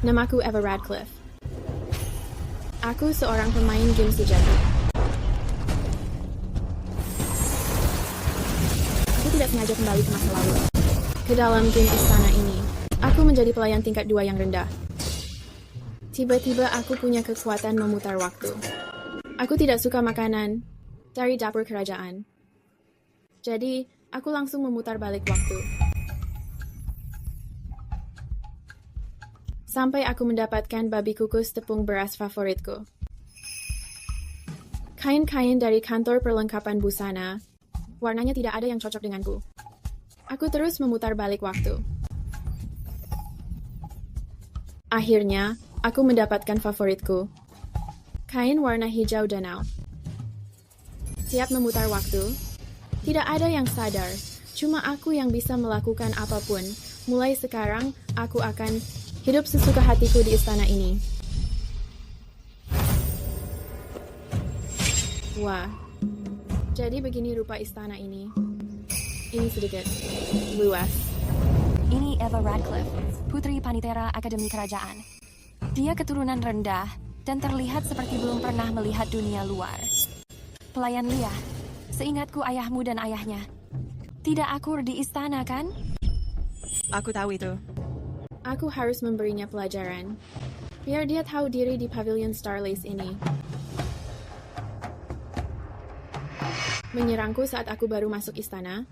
Namaku Eva Radcliffe. Aku seorang pemain game sejati. Aku tidak sengaja kembali ke masa lalu. Ke dalam game istana ini, aku menjadi pelayan tingkat 2 yang rendah. Tiba-tiba aku punya kekuatan memutar waktu. Aku tidak suka makanan dari dapur kerajaan. Jadi, aku langsung memutar balik waktu. Sampai aku mendapatkan babi kukus tepung beras favoritku. Kain-kain dari kantor perlengkapan busana, warnanya tidak ada yang cocok denganku. Aku terus memutar balik waktu. Akhirnya, aku mendapatkan favoritku. Kain warna hijau danau. Siap memutar waktu, tidak ada yang sadar, cuma aku yang bisa melakukan apapun. Mulai sekarang, aku akan hidup sesuka hatiku di istana ini. Wah, jadi begini rupa istana ini. Ini sedikit luas. Ini Eva Radcliffe, putri Panitera Akademi Kerajaan. Dia keturunan rendah dan terlihat seperti belum pernah melihat dunia luar. Pelayan Lia, seingatku ayahmu dan ayahnya tidak akur di istana, kan? Aku tahu itu. Aku harus memberinya pelajaran, biar dia tahu diri di Pavilion Starlace ini. Menyerangku saat aku baru masuk istana?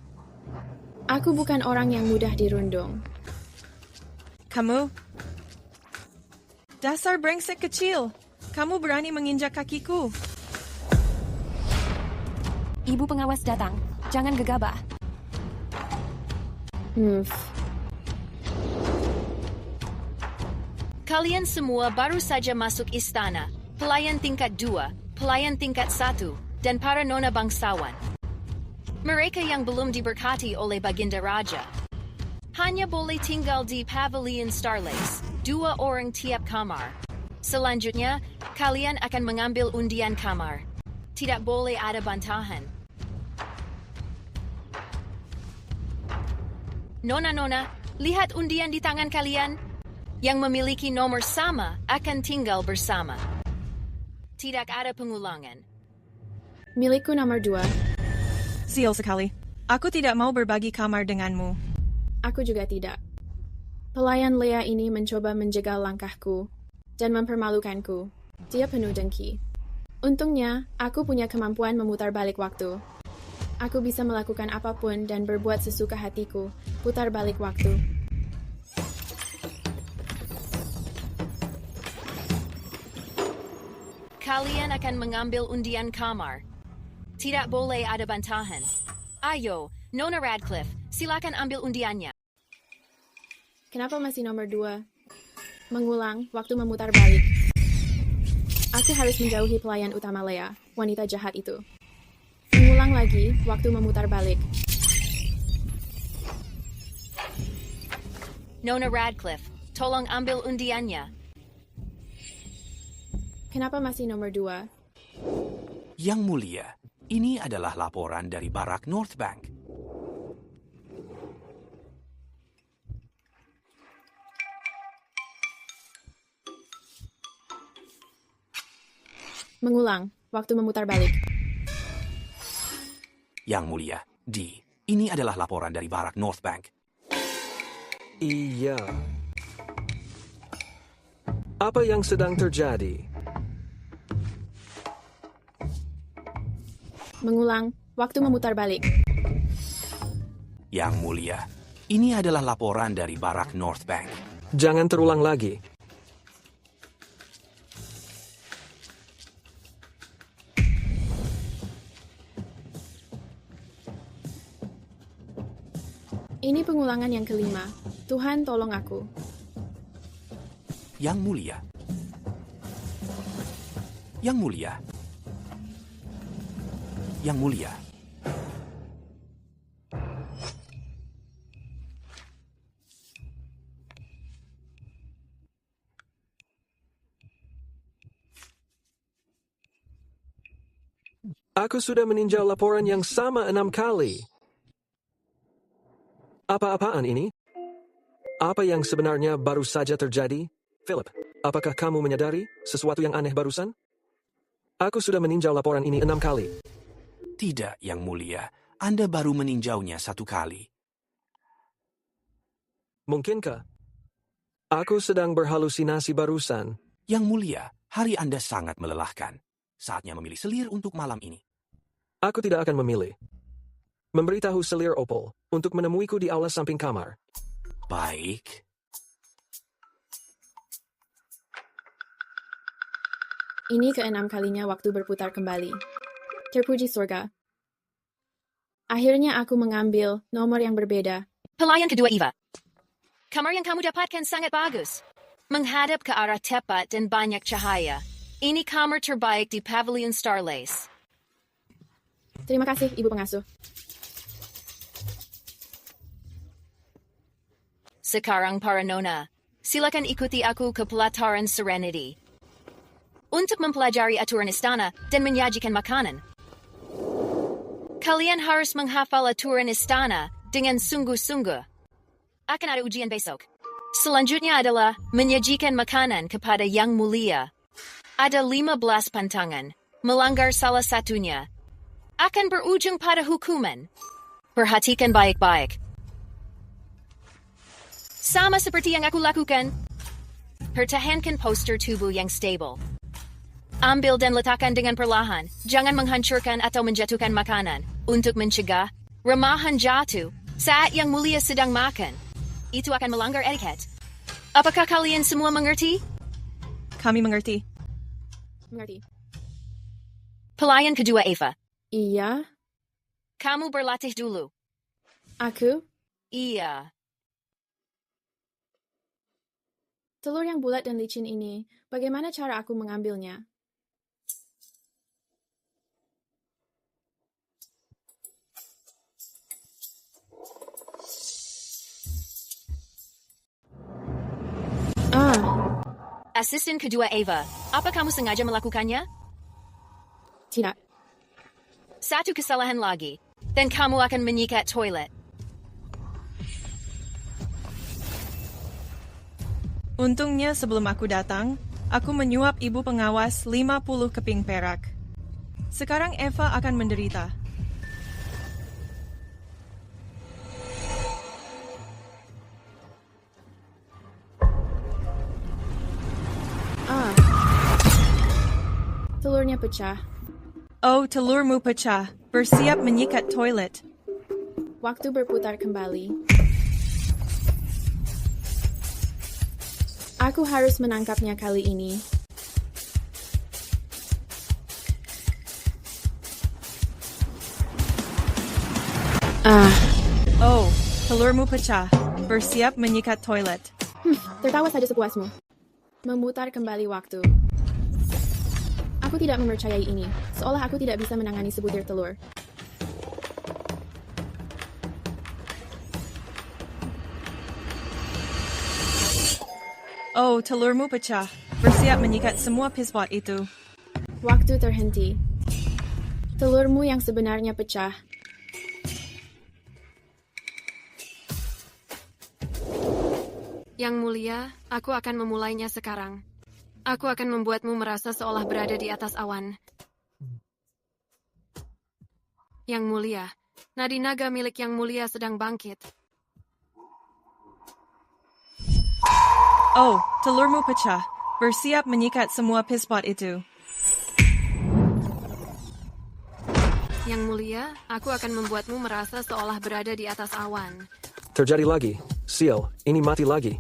Aku bukan orang yang mudah dirundung. Kamu? Dasar brengsek kecil. Kamu berani menginjak kakiku. Ibu pengawas datang. Jangan gegabah. Kalian semua baru saja masuk istana, pelayan tingkat 2, pelayan tingkat 1, dan para nona bangsawan. Mereka yang belum diberkati oleh Baginda Raja hanya boleh tinggal di Pavilion Starlace, 2 orang tiap kamar. Selanjutnya, kalian akan mengambil undian kamar. Tidak boleh ada bantahan. Nona-nona, lihat undian di tangan kalian. Yang memiliki nomor sama akan tinggal bersama. Tidak ada pengulangan. Milikku nomor 2. Sial sekali. Aku tidak mau berbagi kamar denganmu. Aku juga tidak. Pelayan Lea ini mencoba menjegal langkahku dan mempermalukanku. Dia penuh dengki. Untungnya, aku punya kemampuan memutar balik waktu. Aku bisa melakukan apapun dan berbuat sesuka hatiku. Putar balik waktu. Kalian akan mengambil undian kamar. Tidak boleh ada bantahan. Ayo, Nona Radcliffe, silakan ambil undiannya. Kenapa masih nomor 2? Mengulang, waktu memutar balik. Aku harus menjauhi pelayan utama Lea, wanita jahat itu. Mengulang lagi, waktu memutar balik. Nona Radcliffe, tolong ambil undiannya. Kenapa masih nomor 2? Yang mulia, ini adalah laporan dari Barak North Bank. Mengulang, waktu memutar balik. Yang mulia, ini adalah laporan dari Barak North Bank. Iya. Apa yang sedang terjadi? Mengulang, waktu memutar balik. Yang mulia, ini adalah laporan dari Barak North Bank. Jangan terulang lagi. Ini pengulangan yang kelima. Tuhan tolong aku. Yang mulia. Yang mulia. Yang mulia. Aku sudah meninjau laporan yang sama 6 kali. Apa-apaan ini? Apa yang sebenarnya baru saja terjadi? Philip, apakah kamu menyadari sesuatu yang aneh barusan? Aku sudah meninjau laporan ini 6 kali. Tidak, Yang Mulia. Anda baru meninjaunya 1 kali. Mungkinkah? Aku sedang berhalusinasi barusan. Yang Mulia, hari Anda sangat melelahkan. Saatnya memilih selir untuk malam ini. Aku tidak akan memilih. Memberitahu selir Opal untuk menemuiku di aula samping kamar. Baik. Ini ke-6 kalinya waktu berputar kembali. Terpuji surga. Akhirnya aku mengambil nomor yang berbeda. Pelayan kedua Eva. Kamar yang kamu dapatkan sangat bagus. Menghadap ke arah tepat dan banyak cahaya. Ini kamar terbaik di Pavilion Starlace. Terima kasih, Ibu Pengasuh. Sekarang para nona, silakan ikuti aku ke pelataran Serenity. Untuk mempelajari aturan istana dan menyajikan makanan. Kalian harus menghafal aturan istana dengan sungguh-sungguh. Akan ada ujian besok. Selanjutnya adalah menyajikan makanan kepada Yang Mulia. Ada 15 pantangan. Melanggar salah satunya akan berujung pada hukuman. Perhatikan baik-baik. Sama seperti yang aku lakukan. Pertahankan postur tubuh yang stable. Ambil dan letakkan dengan perlahan. Jangan menghancurkan atau menjatuhkan makanan. Untuk mencegah remahan jatuh saat Yang Mulia sedang makan. Itu akan melanggar etiket. Apakah kalian semua mengerti? Kami mengerti. Mengerti. Pelayan kedua Eva. Iya. Kamu berlatih dulu. Aku? Iya. Telur yang bulat dan licin ini, bagaimana cara aku mengambilnya? Asisten kedua Eva, apa kamu sengaja melakukannya? Tidak. Satu kesalahan lagi, dan kamu akan menyikat toilet. Untungnya sebelum aku datang, aku menyuap ibu pengawas 50 keping perak. Sekarang Eva akan menderita. Telurnya pecah. Oh, telurmu pecah. Bersiap menyikat toilet. Waktu berputar kembali. Aku harus menangkapnya kali ini. Oh, telurmu pecah. Bersiap menyikat toilet. Tertawa saja sepuasmu. Memutar kembali waktu. Aku tidak mempercayai ini, seolah aku tidak bisa menangani sebutir telur. Oh, telurmu pecah. Bersiap menyikat semua pisbot itu. Waktu terhenti. Telurmu yang sebenarnya pecah. Yang Mulia, aku akan memulainya sekarang. Aku akan membuatmu merasa seolah berada di atas awan. Yang Mulia, nadi naga milik Yang Mulia sedang bangkit. Oh, telurmu pecah. Bersiap menyikat semua pisbot itu. Yang Mulia, aku akan membuatmu merasa seolah berada di atas awan. Terjadi lagi. Seal, ini mati lagi.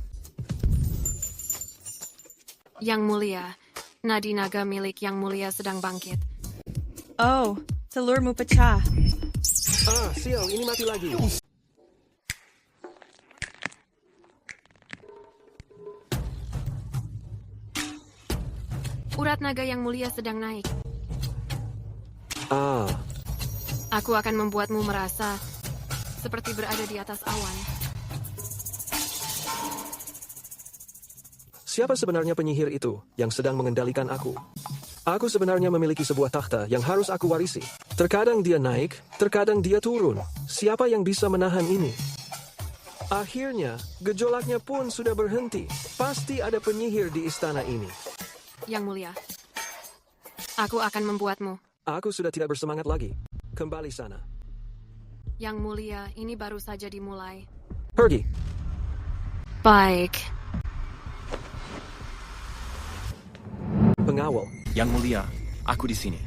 Yang Mulia, nadi naga milik Yang Mulia sedang bangkit. Oh, telurmu pecah. Seal, ini mati lagi. Urat naga Yang Mulia sedang naik. Ah, Aku akan membuatmu merasa seperti berada di atas awan. siapa sebenarnya penyihir itu yang sedang mengendalikan aku? Aku sebenarnya memiliki sebuah takhta yang harus aku warisi. Terkadang dia naik, terkadang dia turun. Siapa yang bisa menahan ini? Akhirnya, gejolaknya pun sudah berhenti. Pasti ada penyihir di istana ini. Yang Mulia, aku akan membuatmu. Aku sudah tidak bersemangat lagi. Kembali sana. Yang Mulia, ini baru saja dimulai. Pergi. Baik. Pengawal, Yang Mulia, aku di sini.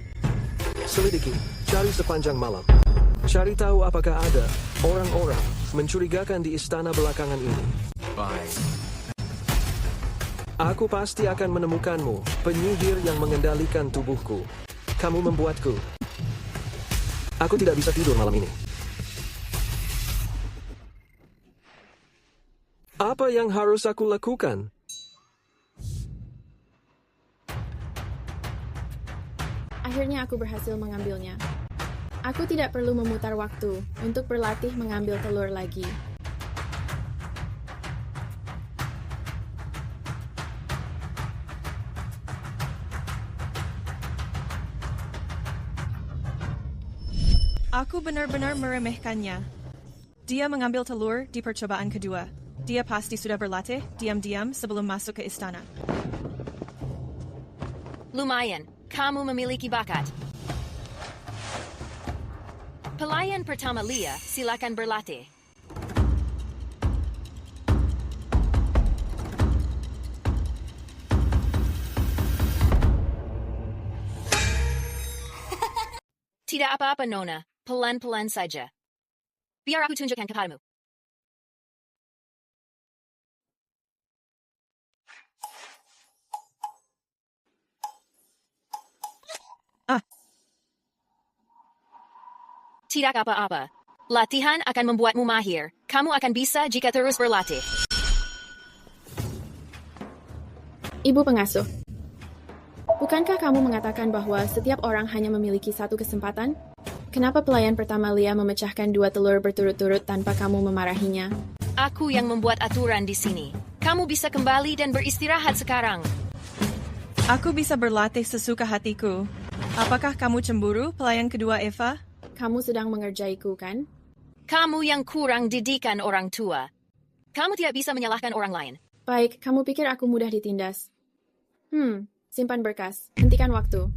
selidiki, cari sepanjang malam. Cari tahu apakah ada orang-orang mencurigakan di istana belakangan ini. Baik. Aku pasti akan menemukanmu, penyihir yang mengendalikan tubuhku. Kamu membuatku. Aku tidak bisa tidur malam ini. Apa yang harus aku lakukan? Akhirnya aku berhasil mengambilnya. Aku tidak perlu memutar waktu untuk berlatih mengambil telur lagi. Aku benar-benar meremehkannya. Dia mengambil telur di percobaan kedua. Dia pasti sudah berlatih diam-diam sebelum masuk ke istana. Lumayan, kamu memiliki bakat. Pelayan pertama Lia, silakan berlatih. Tidak apa-apa, Nona. Pelan-pelan saja. Biar aku tunjukkan kepadamu. Tidak apa-apa. Latihan akan membuatmu mahir. Kamu akan bisa jika terus berlatih. Ibu pengasuh, bukankah kamu mengatakan bahwa setiap orang hanya memiliki satu kesempatan? Kenapa pelayan pertama Lia memecahkan 2 telur berturut-turut tanpa kamu memarahinya? Aku yang membuat aturan di sini. Kamu bisa kembali dan beristirahat sekarang. Aku bisa berlatih sesuka hatiku. Apakah kamu cemburu, pelayan kedua Eva? Kamu sedang mengerjaiku, kan? Kamu yang kurang didikan orang tua. Kamu tidak bisa menyalahkan orang lain. Baik, kamu pikir aku mudah ditindas? Simpan berkas. Hentikan waktu.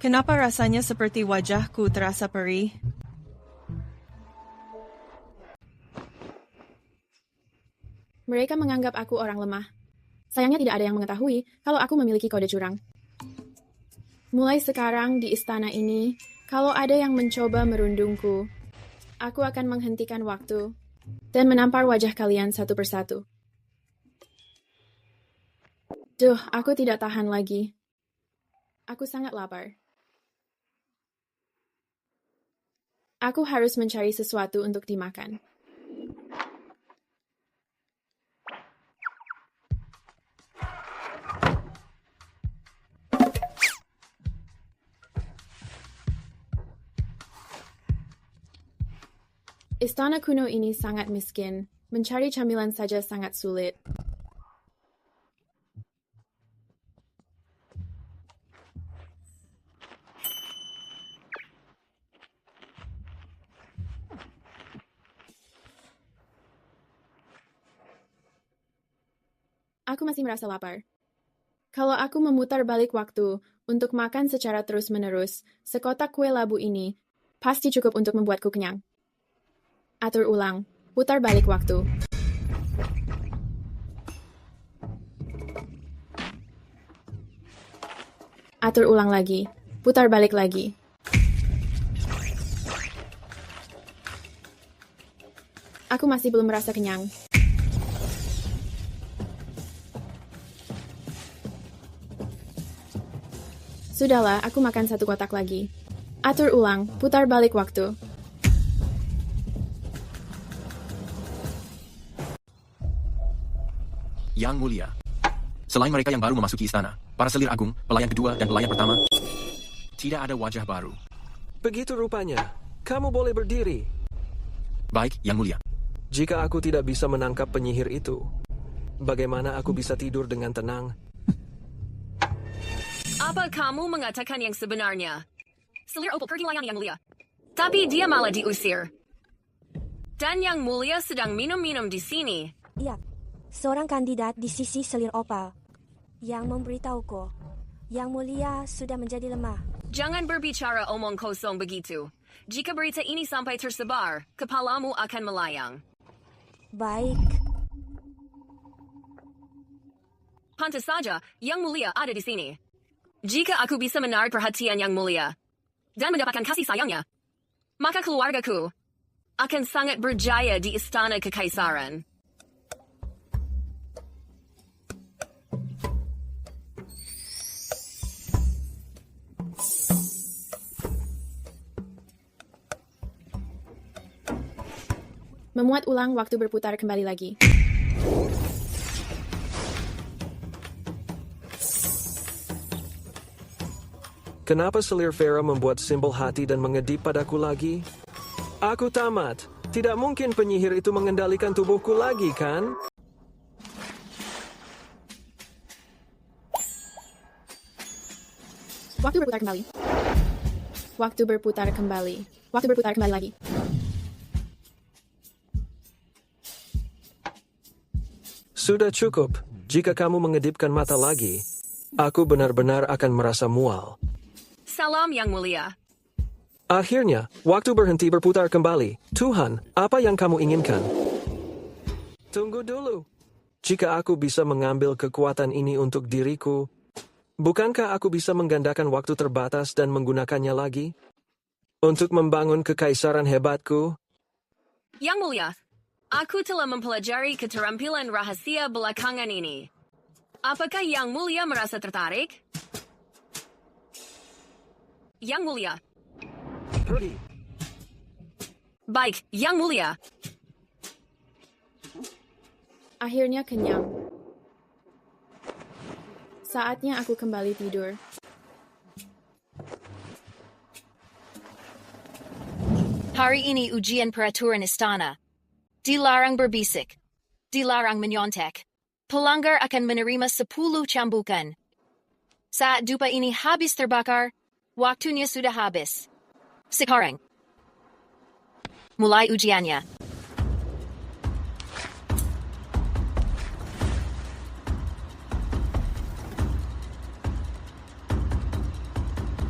Kenapa rasanya seperti wajahku terasa perih? Mereka menganggap aku orang lemah. Sayangnya tidak ada yang mengetahui kalau aku memiliki kode curang. Mulai sekarang di istana ini, kalau ada yang mencoba merundungku, aku akan menghentikan waktu dan menampar wajah kalian satu persatu. Duh, aku tidak tahan lagi. Aku sangat lapar. Aku harus mencari sesuatu untuk dimakan. Istana kuno ini sangat miskin. Mencari camilan saja sangat sulit. Aku masih merasa lapar. Kalau aku memutar balik waktu untuk makan secara terus-menerus, sekotak kue labu ini pasti cukup untuk membuatku kenyang. Atur ulang, putar balik waktu. Atur ulang lagi, putar balik lagi. Aku masih belum merasa kenyang. Sudahlah, aku makan 1 kotak lagi. Atur ulang, putar balik waktu. Yang Mulia, Selain mereka yang baru memasuki istana, para selir agung, pelayan kedua dan pelayan pertama, tidak ada wajah baru. Begitu rupanya. Kamu boleh berdiri. Baik, Yang Mulia. Jika aku tidak bisa menangkap penyihir itu, bagaimana aku bisa tidur dengan tenang? Apa kamu mengatakan yang sebenarnya? Selir Opal pergi melayani Yang Mulia. Tapi dia malah diusir. Dan Yang Mulia sedang minum-minum di sini. Ya, seorang kandidat di sisi selir opal yang memberitahuku Yang Mulia sudah menjadi lemah. Jangan berbicara omong kosong begitu. Jika berita ini sampai tersebar, kepalamu akan melayang. Baik, Pantas saja, Yang Mulia ada di sini. Jika aku bisa menarik perhatian Yang Mulia dan mendapatkan kasih sayangnya, maka keluargaku akan sangat berjaya di istana kekaisaran. Memuat ulang waktu berputar kembali lagi. Kenapa selir Farah membuat simbol hati dan mengedip padaku lagi? Aku tamat. Tidak mungkin penyihir itu mengendalikan tubuhku lagi, kan? Waktu berputar kembali. Waktu berputar kembali. Waktu berputar kembali lagi. Sudah cukup. Jika kamu mengedipkan mata lagi, aku benar-benar akan merasa mual. Salam Yang Mulia. Akhirnya, waktu berhenti berputar kembali. Tuhan, apa yang kamu inginkan? Tunggu dulu. Jika aku bisa mengambil kekuatan ini untuk diriku, bukankah aku bisa menggandakan waktu terbatas dan menggunakannya lagi? Untuk membangun kekaisaran hebatku? Yang Mulia, aku telah mempelajari keterampilan rahasia belakangan ini. Apakah Yang Mulia merasa tertarik? Yang Mulia. Pergi. Baik, Yang Mulia. Akhirnya kenyang. Saatnya aku kembali tidur. Hari ini ujian peraturan istana. Dilarang berbisik. Dilarang menyontek. Pelanggar akan menerima 10 cambukan. Saat dupa ini habis terbakar, waktunya sudah habis. Sekarang, mulai ujiannya.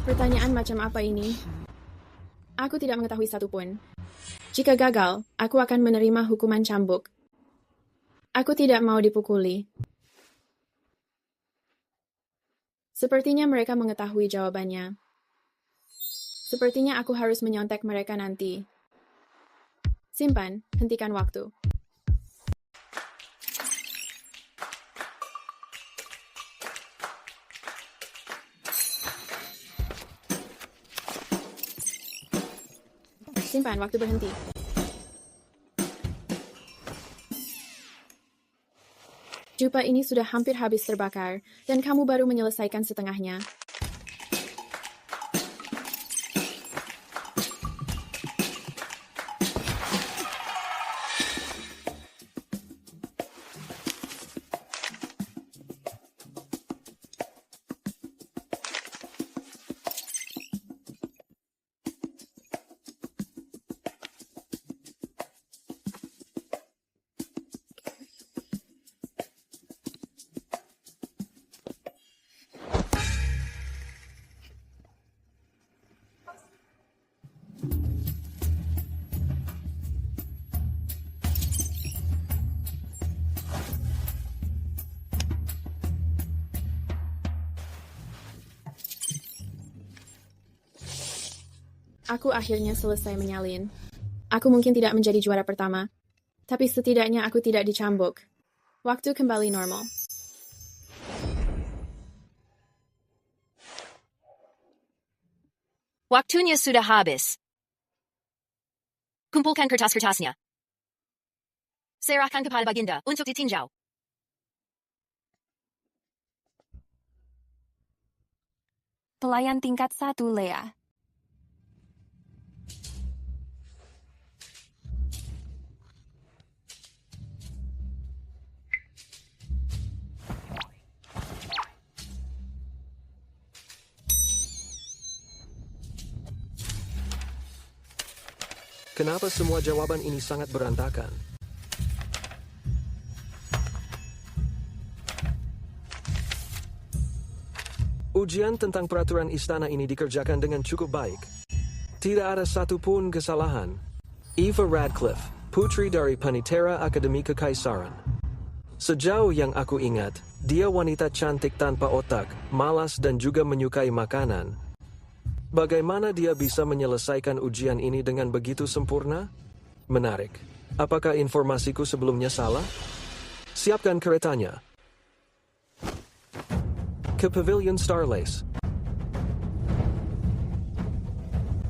Pertanyaan macam apa ini? Aku tidak mengetahui satupun. Jika gagal, aku akan menerima hukuman cambuk. Aku tidak mau dipukuli. Sepertinya mereka mengetahui jawabannya. Sepertinya aku harus menyontek mereka nanti. Simpan, hentikan waktu. Simpan, waktu berhenti. Dupa ini sudah hampir habis terbakar, dan kamu baru menyelesaikan setengahnya. Aku akhirnya selesai menyalin. Aku mungkin tidak menjadi juara pertama, tapi setidaknya aku tidak dicambuk. Waktu kembali normal. Waktunya sudah habis. Kumpulkan kertas-kertasnya. Serahkan kepada Baginda untuk ditinjau. Pelayan tingkat 1 Lea. Kenapa semua jawaban ini sangat berantakan? Ujian tentang peraturan istana ini dikerjakan dengan cukup baik. Tidak ada satupun kesalahan. Eva Radcliffe, putri dari Panitera Akademi Kekaisaran. Sejauh yang aku ingat, dia wanita cantik tanpa otak, malas dan juga menyukai makanan. Bagaimana dia bisa menyelesaikan ujian ini dengan begitu sempurna? Menarik. Apakah informasiku sebelumnya salah? Siapkan keretanya. Ke Pavilion Starlace.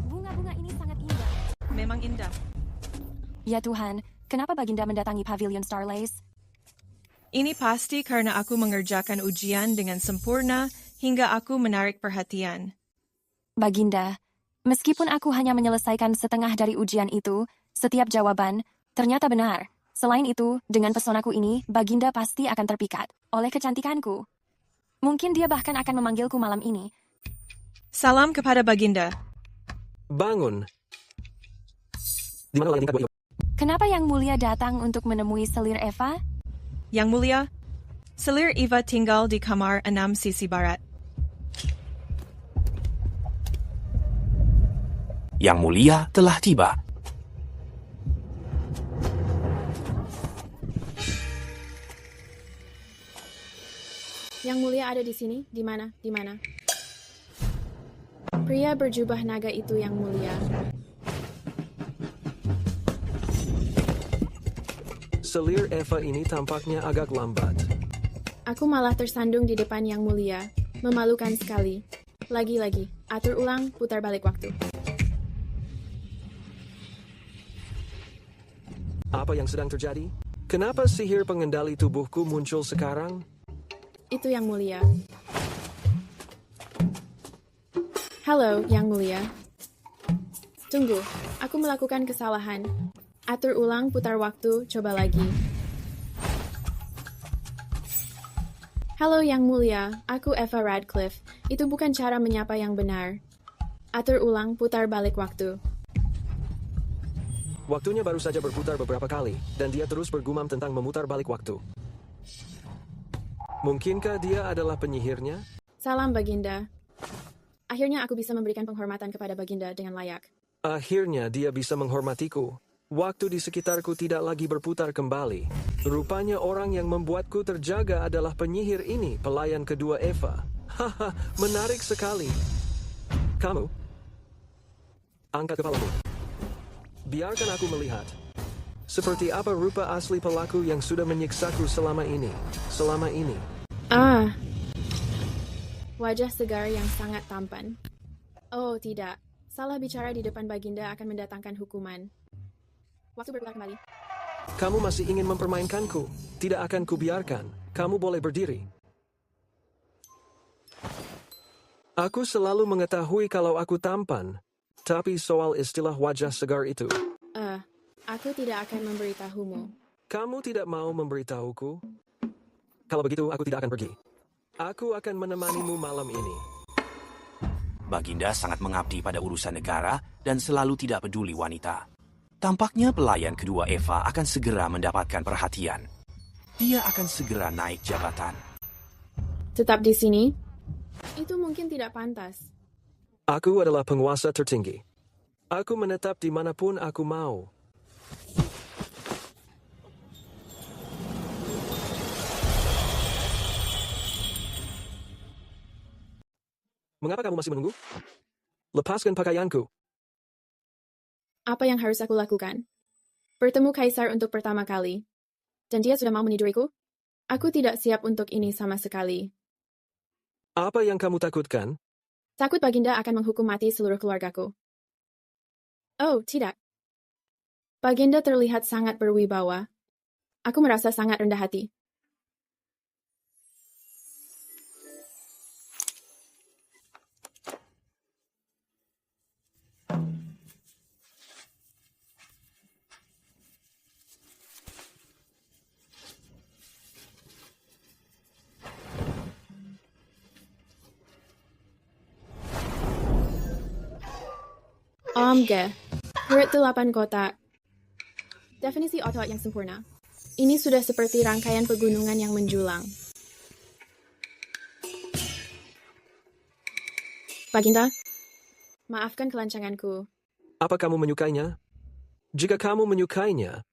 Bunga-bunga ini sangat indah. Memang indah. Ya Tuhan, kenapa Baginda mendatangi Pavilion Starlace? Ini pasti karena aku mengerjakan ujian dengan sempurna hingga aku menarik perhatian. Baginda, meskipun aku hanya menyelesaikan setengah dari ujian itu, setiap jawaban ternyata benar. Selain itu, dengan pesonaku ini, Baginda pasti akan terpikat oleh kecantikanku. Mungkin dia bahkan akan memanggilku malam ini. Salam kepada Baginda. Bangun. Di mana tingkat 2 Eva? Kenapa Yang Mulia datang untuk menemui selir Eva? Yang Mulia, selir Eva tinggal di kamar 6 sisi barat. Yang Mulia telah tiba. Yang Mulia ada di sini? Di mana? Di mana? Pria berjubah naga itu Yang Mulia. Selir Eva ini tampaknya agak lambat. Aku malah tersandung di depan Yang Mulia. Memalukan sekali. Lagi-lagi, atur ulang, putar balik waktu. Apa yang sedang terjadi? Kenapa sihir pengendali tubuhku muncul sekarang? Itu Yang Mulia. Halo, Yang Mulia. Tunggu, aku melakukan kesalahan. Atur ulang, putar waktu, coba lagi. Halo Yang Mulia, aku Eva Radcliffe. Itu bukan cara menyapa yang benar. Atur ulang, putar balik waktu. Waktunya baru saja berputar beberapa kali, dan dia terus bergumam tentang memutar balik waktu. Mungkinkah dia adalah penyihirnya? Salam Baginda. Akhirnya aku bisa memberikan penghormatan kepada Baginda dengan layak. Akhirnya dia bisa menghormatiku. Waktu di sekitarku tidak lagi berputar kembali. Rupanya orang yang membuatku terjaga adalah penyihir ini, pelayan kedua Eva. Haha, menarik sekali. Kamu? Angkat kepalamu. Biarkan aku melihat. Seperti apa rupa asli pelaku yang sudah menyiksaku selama ini. Wajah segar yang sangat tampan. Oh tidak, salah bicara di depan Baginda akan mendatangkan hukuman. Waktu berputar kembali. Kamu masih ingin mempermainkanku? Tidak akan kubiarkan. Kamu boleh berdiri. Aku selalu mengetahui kalau aku tampan. Tapi soal istilah wajah segar itu. Aku tidak akan memberitahumu. Kamu tidak mau memberitahuku? Kalau begitu, aku tidak akan pergi. Aku akan menemanimu malam ini. Baginda sangat mengabdi pada urusan negara dan selalu tidak peduli wanita. Tampaknya pelayan kedua Eva akan segera mendapatkan perhatian. Dia akan segera naik jabatan. Tetap di sini? Itu mungkin tidak pantas. Aku adalah penguasa tertinggi. Aku menetap dimanapun aku mau. Mengapa kamu masih menunggu? Lepaskan pakaianku. Apa yang harus aku lakukan? Bertemu Kaisar untuk pertama kali. Dan dia sudah mau meniduriku? Aku tidak siap untuk ini sama sekali. Apa yang kamu takutkan? Takut Baginda akan menghukum mati seluruh keluargaku. Oh, tidak. Baginda terlihat sangat berwibawa. Aku merasa sangat rendah hati. Perut 8 kotak. Definisi otot yang sempurna. Ini sudah seperti rangkaian pegunungan yang menjulang. Baginda, maafkan kelancanganku. Apa kamu menyukainya? Jika kamu menyukainya,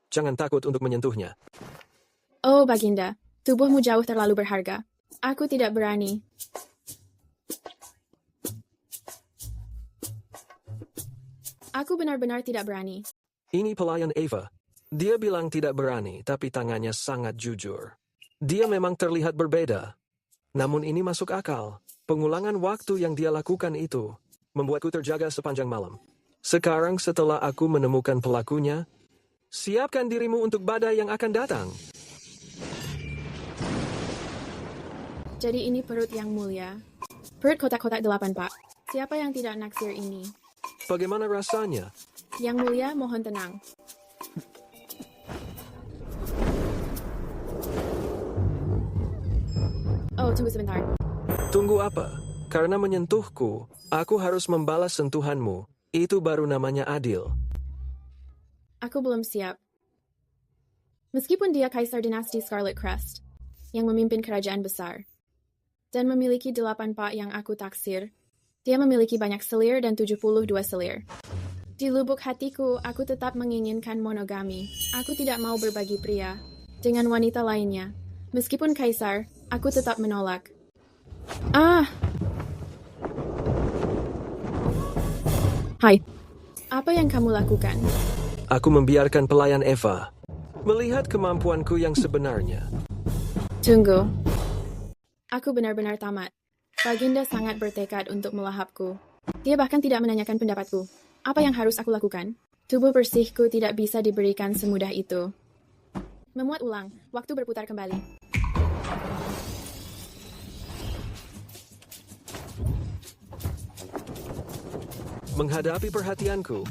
jangan takut untuk menyentuhnya. Oh, Baginda, tubuhmu jauh terlalu berharga. Aku tidak berani. Aku benar-benar tidak berani. Ini pelayan Eva. Dia bilang tidak berani, tapi tangannya sangat jujur. Dia memang terlihat berbeda. Namun ini masuk akal. Pengulangan waktu yang dia lakukan itu membuatku terjaga sepanjang malam. Sekarang setelah aku menemukan pelakunya, siapkan dirimu untuk badai yang akan datang. Jadi ini perut yang mulia. Perut kotak-kotak 8, Pak. Siapa yang tidak naksir ini? Bagaimana rasanya? Yang mulia, mohon tenang. Oh, tunggu sebentar. Tunggu apa? Karena menyentuhku, aku harus membalas sentuhanmu. Itu baru namanya adil. Aku belum siap. Meskipun dia kaisar dinasti Scarlet Crest, yang memimpin kerajaan besar, dan memiliki 8 pak yang aku taksir, dia memiliki banyak selir dan 72 selir. Di lubuk hatiku, aku tetap menginginkan monogami. Aku tidak mau berbagi pria dengan wanita lainnya. Meskipun kaisar, aku tetap menolak. Hai, apa yang kamu lakukan? Aku membiarkan pelayan Eva melihat kemampuanku yang sebenarnya. Tunggu. Aku benar-benar tamat. Baginda sangat bertekad untuk melahapku. Dia bahkan tidak menanyakan pendapatku. Apa yang harus aku lakukan? Tubuh bersihku tidak bisa diberikan semudah itu. Memuat ulang, waktu berputar kembali. Menghadapi perhatianku,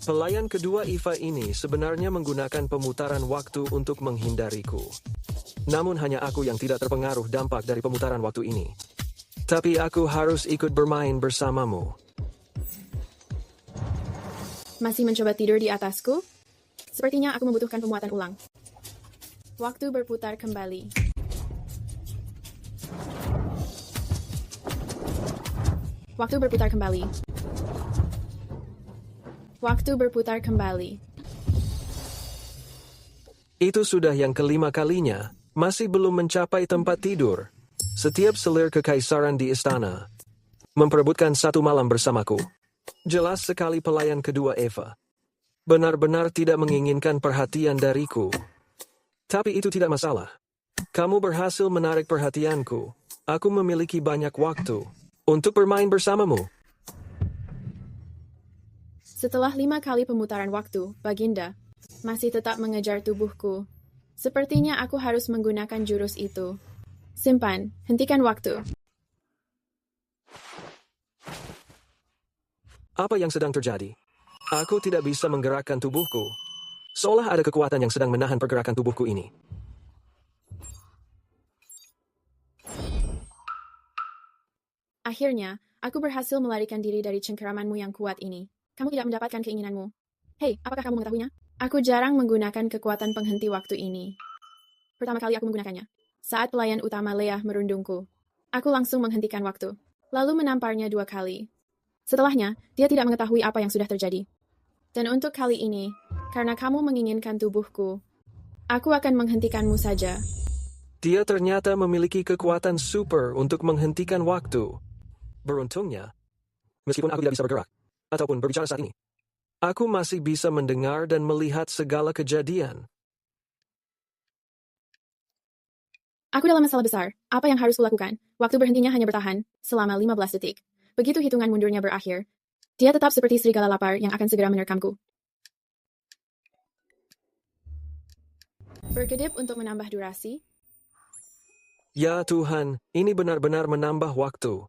pelayan kedua Eva ini sebenarnya menggunakan pemutaran waktu untuk menghindariku. Namun hanya aku yang tidak terpengaruh dampak dari pemutaran waktu ini. Tapi aku harus ikut bermain bersamamu. Masih mencoba tidur di atasku? Sepertinya aku membutuhkan pemuatan ulang. Waktu berputar kembali. Waktu berputar kembali. Waktu berputar kembali. Itu sudah yang kelima kalinya, masih belum mencapai tempat tidur. Setiap selir kekaisaran di istana memperebutkan satu malam bersamaku. Jelas sekali pelayan kedua Eva benar-benar tidak menginginkan perhatian dariku. Tapi itu tidak masalah. Kamu berhasil menarik perhatianku. Aku memiliki banyak waktu untuk bermain bersamamu. Setelah 5 kali pemutaran waktu, Baginda masih tetap mengejar tubuhku. Sepertinya aku harus menggunakan jurus itu. Simpan, hentikan waktu. Apa yang sedang terjadi? Aku tidak bisa menggerakkan tubuhku. Seolah ada kekuatan yang sedang menahan pergerakan tubuhku ini. Akhirnya, aku berhasil melarikan diri dari cengkeramanmu yang kuat ini. Kamu tidak mendapatkan keinginanmu. Hei, apakah kamu mengetahuinya? Aku jarang menggunakan kekuatan penghenti waktu ini. Pertama kali aku menggunakannya, saat pelayan utama Leah merundungku. Aku langsung menghentikan waktu, lalu menamparnya 2 kali. Setelahnya, dia tidak mengetahui apa yang sudah terjadi. Dan untuk kali ini, karena kamu menginginkan tubuhku, aku akan menghentikanmu saja. Dia ternyata memiliki kekuatan super untuk menghentikan waktu. Beruntungnya, meskipun aku tidak bisa bergerak ataupun berbicara saat ini, aku masih bisa mendengar dan melihat segala kejadian. Aku dalam masalah besar. Apa yang harus kulakukan? Waktu berhentinya hanya bertahan selama 15 detik. Begitu hitungan mundurnya berakhir, dia tetap seperti serigala lapar yang akan segera menerkamku. Berkedip untuk menambah durasi. Ya Tuhan, ini benar-benar menambah waktu.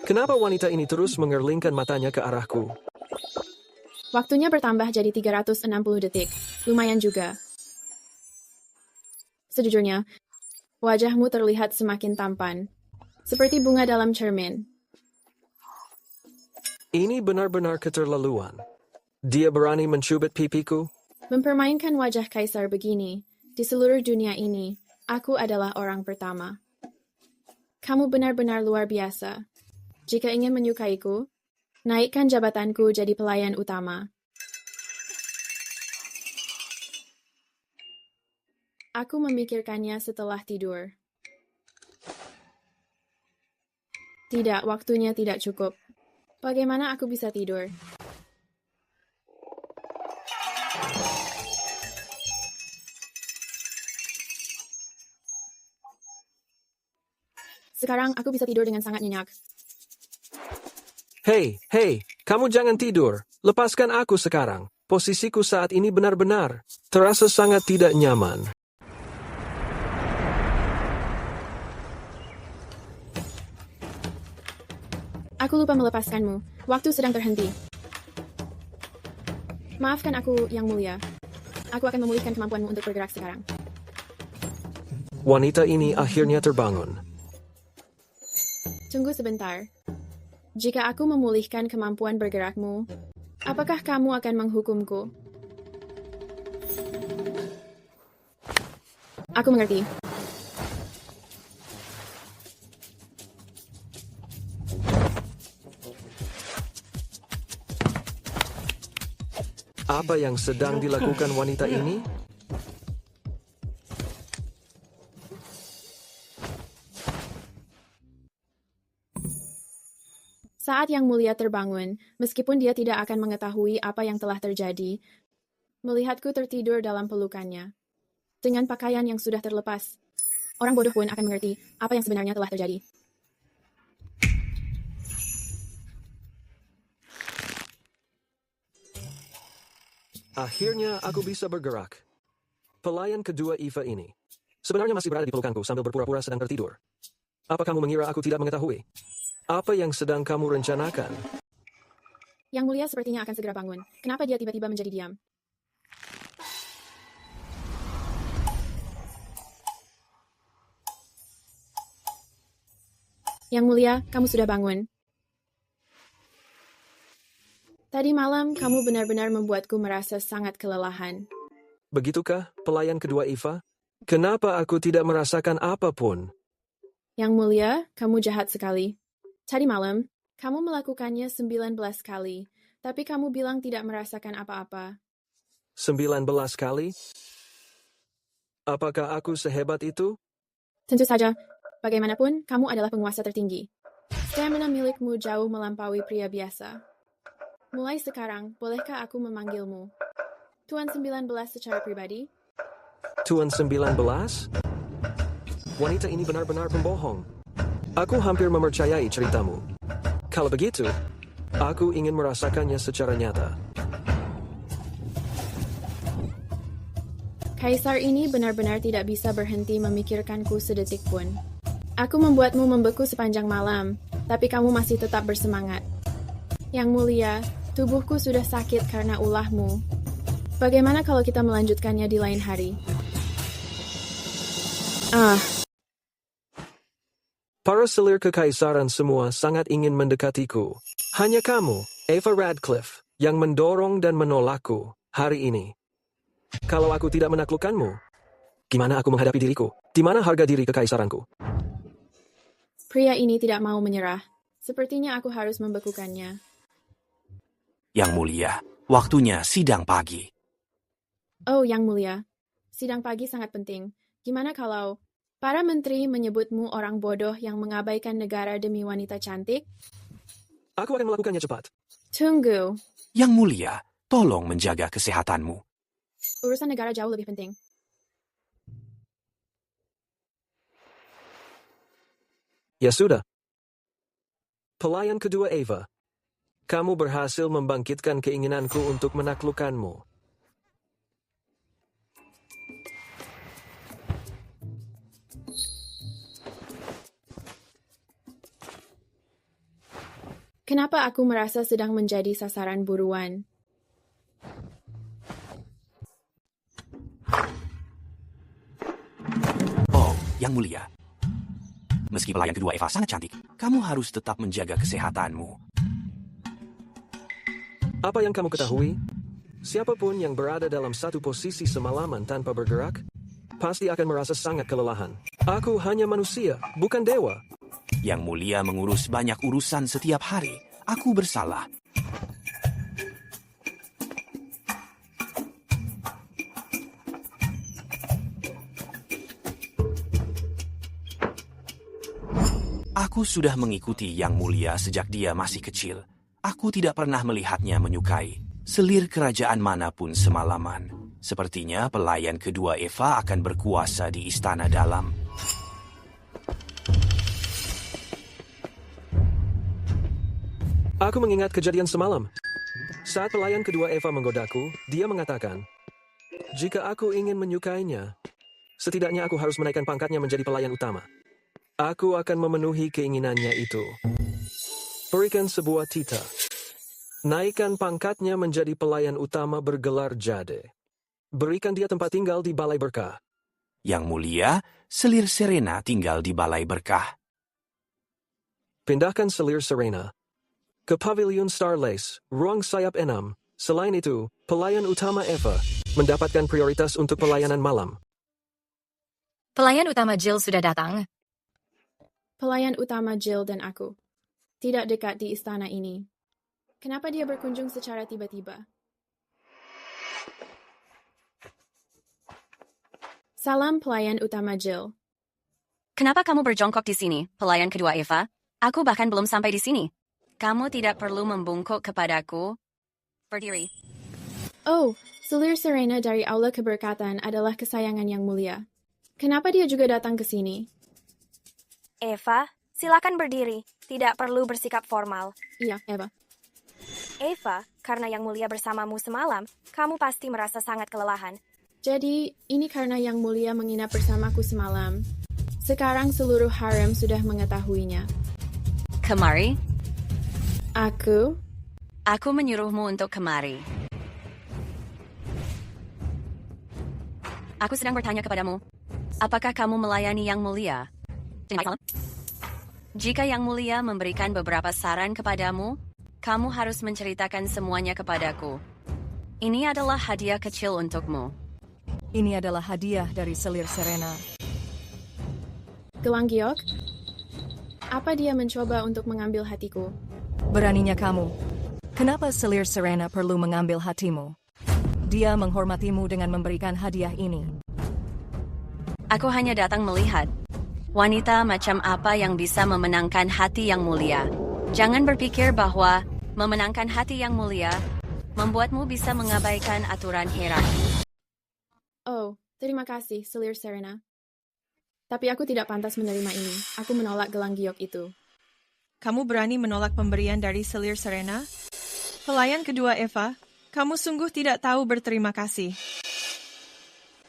Kenapa wanita ini terus mengerlingkan matanya ke arahku? Waktunya bertambah jadi 360 detik. Lumayan juga. Sejujurnya, wajahmu terlihat semakin tampan. seperti bunga dalam cermin. Ini benar-benar keterlaluan. Dia berani mencubit pipiku? Mempermainkan wajah kaisar begini, di seluruh dunia ini, aku adalah orang pertama. Kamu benar-benar luar biasa. Jika ingin menyukaiku, naikkan jabatanku jadi pelayan utama. Aku memikirkannya setelah tidur. Tidak, waktunya tidak cukup. Bagaimana aku bisa tidur? Sekarang aku bisa tidur dengan sangat nyenyak. Hei, kamu jangan tidur. Lepaskan aku sekarang. Posisiku saat ini benar-benar terasa sangat tidak nyaman. Aku lupa melepaskanmu. Waktu sedang terhenti. Maafkan aku, Yang Mulia. Aku akan memulihkan kemampuanmu untuk bergerak sekarang. Wanita ini akhirnya terbangun. Tunggu sebentar. Jika aku memulihkan kemampuan bergerakmu, apakah kamu akan menghukumku? Aku mengerti. Apa yang sedang dilakukan wanita ini? Saat Yang Mulia terbangun, meskipun dia tidak akan mengetahui apa yang telah terjadi, melihatku tertidur dalam pelukannya. Dengan pakaian yang sudah terlepas, orang bodoh pun akan mengerti apa yang sebenarnya telah terjadi. Akhirnya aku bisa bergerak. Pelayan kedua Eva ini sebenarnya masih berada di pelukanku sambil berpura-pura sedang tertidur. Apa kamu mengira aku tidak mengetahui? Apa yang sedang kamu rencanakan? Yang Mulia sepertinya akan segera bangun. Kenapa dia tiba-tiba menjadi diam? Yang Mulia, kamu sudah bangun. Tadi malam, kamu benar-benar membuatku merasa sangat kelelahan. Begitukah, pelayan kedua Eva? Kenapa aku tidak merasakan apapun? Yang Mulia, kamu jahat sekali. Tadi malam, kamu melakukannya 19 kali, tapi kamu bilang tidak merasakan apa-apa. 19 kali? Apakah aku sehebat itu? Tentu saja, bagaimanapun, kamu adalah penguasa tertinggi. Stamina milikmu jauh melampaui pria biasa. Mulai sekarang, bolehkah aku memanggilmu Tuan 19 secara pribadi? Tuan 19? Wanita ini benar-benar pembohong. Aku hampir mempercayai ceritamu. Kalau begitu, aku ingin merasakannya secara nyata. Kaisar ini benar-benar tidak bisa berhenti memikirkanku sedetik pun. Aku membuatmu membeku sepanjang malam, tapi kamu masih tetap bersemangat. Yang Mulia, tubuhku sudah sakit karena ulahmu. Bagaimana kalau kita melanjutkannya di lain hari? Para selir kekaisaran semua sangat ingin mendekatiku. Hanya kamu, Eva Radcliffe, yang mendorong dan menolakku hari ini. Kalau aku tidak menaklukkanmu, gimana aku menghadapi diriku? Di mana harga diri kekaisaranku? Pria ini tidak mau menyerah. Sepertinya aku harus membekukannya. Yang Mulia, waktunya sidang pagi. Oh, Yang Mulia. Sidang pagi sangat penting. Gimana kalau para menteri menyebutmu orang bodoh yang mengabaikan negara demi wanita cantik? Aku akan melakukannya cepat. Tunggu. Yang Mulia, tolong menjaga kesehatanmu. Urusan negara jauh lebih penting. Ya sudah. Pelayan kedua Eva, kamu berhasil membangkitkan keinginanku untuk menaklukkanmu. Kenapa aku merasa sedang menjadi sasaran buruan? Oh, Yang Mulia. Meski pelayan kedua Eva sangat cantik, kamu harus tetap menjaga kesehatanmu. Apa yang kamu ketahui? Siapapun yang berada dalam satu posisi semalaman tanpa bergerak, pasti akan merasa sangat kelelahan. Aku hanya manusia, bukan dewa. Yang Mulia mengurus banyak urusan setiap hari. Aku bersalah. Aku sudah mengikuti Yang Mulia sejak dia masih kecil. Aku tidak pernah melihatnya menyukai selir kerajaan manapun semalaman. Sepertinya pelayan kedua Eva akan berkuasa di istana dalam. Aku mengingat kejadian semalam. Saat pelayan kedua Eva menggodaku, dia mengatakan, jika aku ingin menyukainya, setidaknya aku harus menaikkan pangkatnya menjadi pelayan utama. Aku akan memenuhi keinginannya itu. Berikan sebuah titah. Naikkan pangkatnya menjadi pelayan utama bergelar Jade. Berikan dia tempat tinggal di Balai Berkah. Yang Mulia, selir Serena tinggal di Balai Berkah. Pindahkan selir Serena ke Pavilion Starlace, ruang sayap 6. Selain itu, pelayan utama Eva mendapatkan prioritas untuk pelayanan malam. Pelayan utama Jill sudah datang. Pelayan utama Jill dan aku tidak dekat di istana ini. Kenapa dia berkunjung secara tiba-tiba? Salam pelayan utama Jill. Kenapa kamu berjongkok di sini, pelayan kedua Eva? Aku bahkan belum sampai di sini. Kamu tidak perlu membungkuk kepadaku. Berdiri. Oh, selir Serena dari Aula Keberkatan adalah kesayangan Yang Mulia. Kenapa dia juga datang ke sini? Eva, silakan berdiri. Tidak perlu bersikap formal. Iya, Eva. Eva, karena Yang Mulia bersamamu semalam, kamu pasti merasa sangat kelelahan. Jadi, ini karena Yang Mulia menginap bersamaku semalam. Sekarang seluruh harem sudah mengetahuinya. Kemari. Aku menyuruhmu untuk kemari. Aku sedang bertanya kepadamu. Apakah kamu melayani Yang Mulia? Jika Yang Mulia memberikan beberapa saran kepadamu, kamu harus menceritakan semuanya kepadaku. Ini adalah hadiah kecil untukmu. Ini adalah hadiah dari selir Serena. Gelang giok? Apa dia mencoba untuk mengambil hatiku? Beraninya kamu. Kenapa selir Serena perlu mengambil hatimu? Dia menghormatimu dengan memberikan hadiah ini. Aku hanya datang melihat. Wanita macam apa yang bisa memenangkan hati Yang Mulia? Jangan berpikir bahwa memenangkan hati Yang Mulia membuatmu bisa mengabaikan aturan hierarki. Oh, terima kasih, selir Serena. Tapi aku tidak pantas menerima ini. Aku menolak gelang giok itu. Kamu berani menolak pemberian dari selir Serena? Pelayan kedua Eva, kamu sungguh tidak tahu berterima kasih.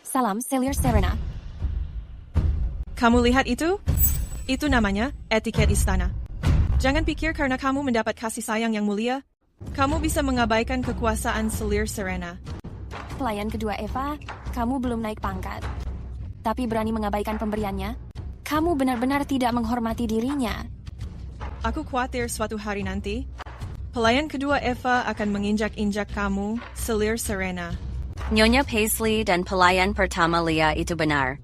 Salam, selir Serena. Kamu lihat itu? Itu namanya etiket istana. Jangan pikir karena kamu mendapat kasih sayang Yang Mulia, kamu bisa mengabaikan kekuasaan selir Serena. Pelayan kedua Eva, kamu belum naik pangkat. Tapi berani mengabaikan pemberiannya? Kamu benar-benar tidak menghormati dirinya. Aku khawatir suatu hari nanti, pelayan kedua Eva akan menginjak-injak kamu, selir Serena. Nyonya Paisley dan pelayan pertama Lia itu benar.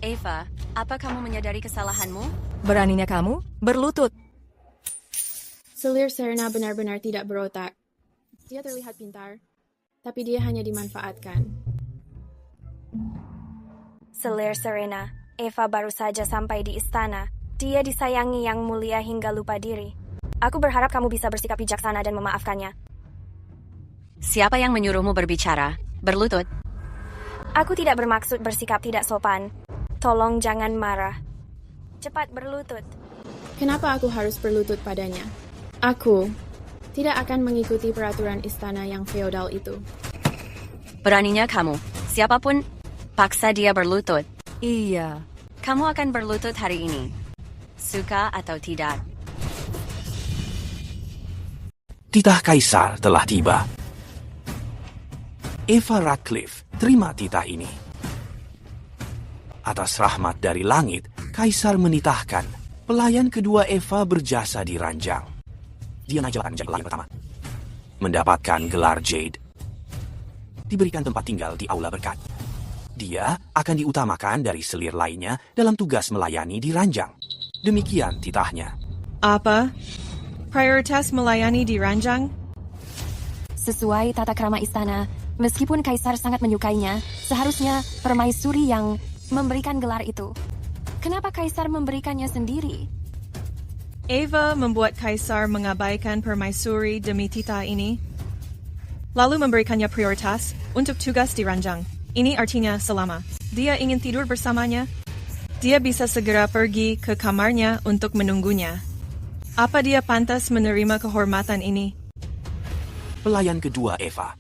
Eva, apa kamu menyadari kesalahanmu? Beraninya kamu berlutut. Selir Serena benar-benar tidak berotak. Dia terlihat pintar, tapi dia hanya dimanfaatkan. Selir Serena, Eva baru saja sampai di istana. Dia disayangi Yang Mulia hingga lupa diri. Aku berharap kamu bisa bersikap bijaksana dan memaafkannya. Siapa yang menyuruhmu berbicara? Berlutut? Aku tidak bermaksud bersikap tidak sopan. Tolong jangan marah. Cepat berlutut. Kenapa aku harus berlutut padanya? Aku tidak akan mengikuti peraturan istana yang feodal itu. Beraninya kamu, siapapun, paksa dia berlutut. Iya. Kamu akan berlutut hari ini. Suka atau tidak. Titah Kaisar telah tiba. Eva Radcliffe, terima titah ini. Atas rahmat dari langit, Kaisar menitahkan pelayan kedua Eva berjasa di ranjang. Dia naik jabatan menjadi pelayan pertama. Mendapatkan gelar Jade. Diberikan tempat tinggal di Aula Berkat. Dia akan diutamakan dari selir lainnya dalam tugas melayani di ranjang. Demikian titahnya. Apa? Prioritas melayani di ranjang? Sesuai tata krama istana, meskipun Kaisar sangat menyukainya, seharusnya permaisuri yang memberikan gelar itu. Kenapa Kaisar memberikannya sendiri? Eva membuat Kaisar mengabaikan permaisuri demi titah ini, lalu memberikannya prioritas untuk tugas di ranjang. Ini artinya selama dia ingin tidur bersamanya, dia bisa segera pergi ke kamarnya untuk menunggunya. Apa dia pantas menerima kehormatan ini? Pelayan kedua Eva,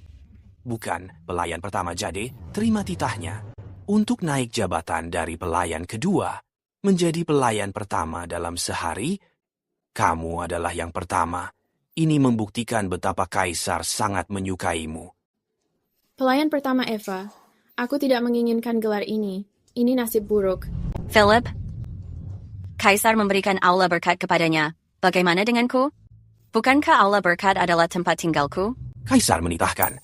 bukan pelayan pertama Jade, terima titahnya untuk naik jabatan dari pelayan kedua menjadi pelayan pertama dalam sehari. Kamu adalah yang pertama. Ini membuktikan betapa Kaisar sangat menyukaimu. Pelayan pertama Eva, aku tidak menginginkan gelar ini. Ini nasib buruk. Philip, Kaisar memberikan Aula Berkat kepadanya. Bagaimana denganku? Bukankah Aula Berkat adalah tempat tinggalku? Kaisar menitahkan,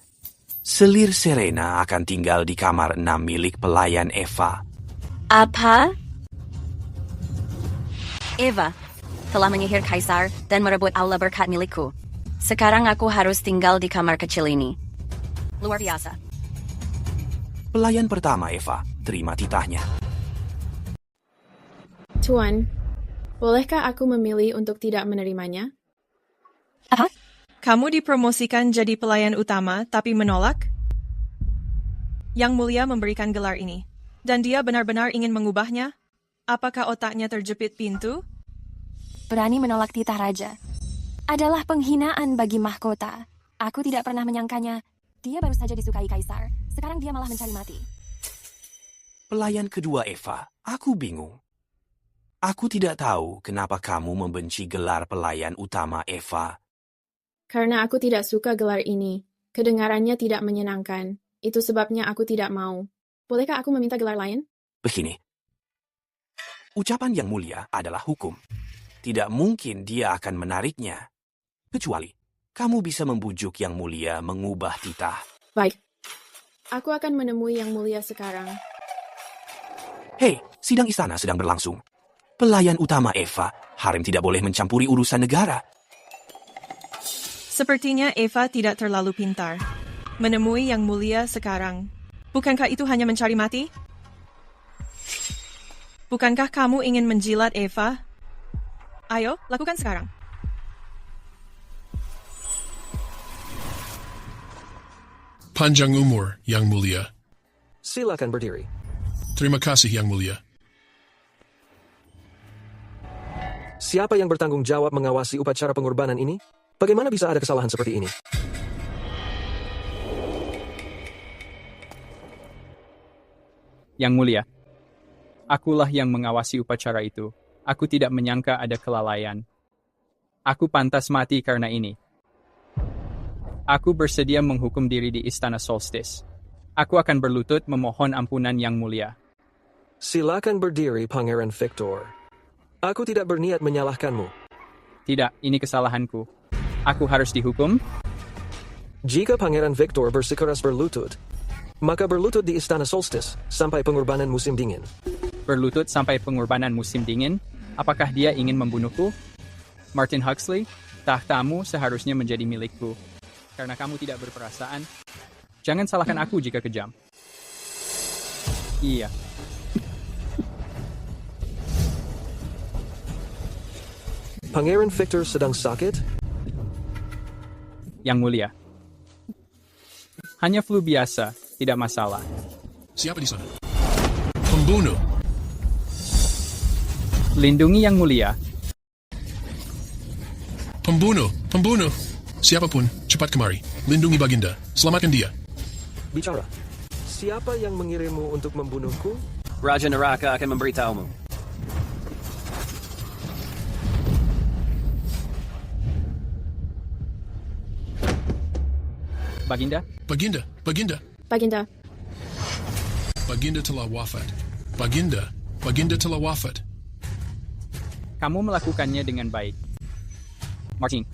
selir Serena akan tinggal di kamar 6 milik pelayan Eva. Apa? Eva telah menyihir Kaisar dan merebut Aula Berkat milikku. Sekarang aku harus tinggal di kamar kecil ini. Luar biasa. Pelayan pertama Eva, terima titahnya. Tuan, bolehkah aku memilih untuk tidak menerimanya? Apa? Kamu dipromosikan jadi pelayan utama tapi menolak? Yang Mulia memberikan gelar ini, dan dia benar-benar ingin mengubahnya? Apakah otaknya terjepit pintu? Berani menolak titah raja. Adalah penghinaan bagi mahkota. Aku tidak pernah menyangkanya. Dia baru saja disukai Kaisar. Sekarang dia malah mencari mati. Pelayan kedua Eva, aku bingung. Aku tidak tahu kenapa kamu membenci gelar pelayan utama Eva. Karena aku tidak suka gelar ini. Kedengarannya tidak menyenangkan. Itu sebabnya aku tidak mau. Bolehkah aku meminta gelar lain? Begini. Ucapan Yang Mulia adalah hukum. Tidak mungkin dia akan menariknya. Kecuali, kamu bisa membujuk Yang Mulia mengubah titah. Baik. Aku akan menemui Yang Mulia sekarang. Hei, sidang istana sedang berlangsung. Pelayan utama Eva, harem tidak boleh mencampuri urusan negara. Sepertinya Eva tidak terlalu pintar. Menemui Yang Mulia sekarang. Bukankah itu hanya mencari mati? Bukankah kamu ingin menjilat Eva? Ayo, lakukan sekarang. Panjang umur, Yang Mulia. Silakan berdiri. Terima kasih, Yang Mulia. Siapa yang bertanggung jawab mengawasi upacara pengorbanan ini? Bagaimana bisa ada kesalahan seperti ini? Yang Mulia, akulah yang mengawasi upacara itu. Aku tidak menyangka ada kelalaian. Aku pantas mati karena ini. Aku bersedia menghukum diri di Istana Solstice. Aku akan berlutut memohon ampunan Yang Mulia. Silakan berdiri, Pangeran Victor. Aku tidak berniat menyalahkanmu. Tidak, ini kesalahanku. Aku harus dihukum? Jika Pangeran Victor bersikeras berlutut, maka berlutut di Istana Solstice sampai pengorbanan musim dingin. Berlutut sampai pengorbanan musim dingin? Apakah dia ingin membunuhku? Martin Huxley, tahtamu seharusnya menjadi milikku. Karena kamu tidak berperasaan. Jangan salahkan aku jika kejam. Iya. Pangeran Victor sedang sakit? Yang Mulia. Hanya flu biasa, tidak masalah. Siapa di sana? Pembunuh. Lindungi Yang Mulia. Pembunuh. Pembunuh. Siapapun, cepat kemari. Lindungi Baginda. Selamatkan dia. Bicara. Siapa yang mengirimmu untuk membunuhku? Raja Naraka akan memberitahumu. Baginda? Baginda. Baginda. Baginda. Baginda telah wafat. Baginda. Baginda telah wafat. Kamu melakukannya dengan baik. Martin,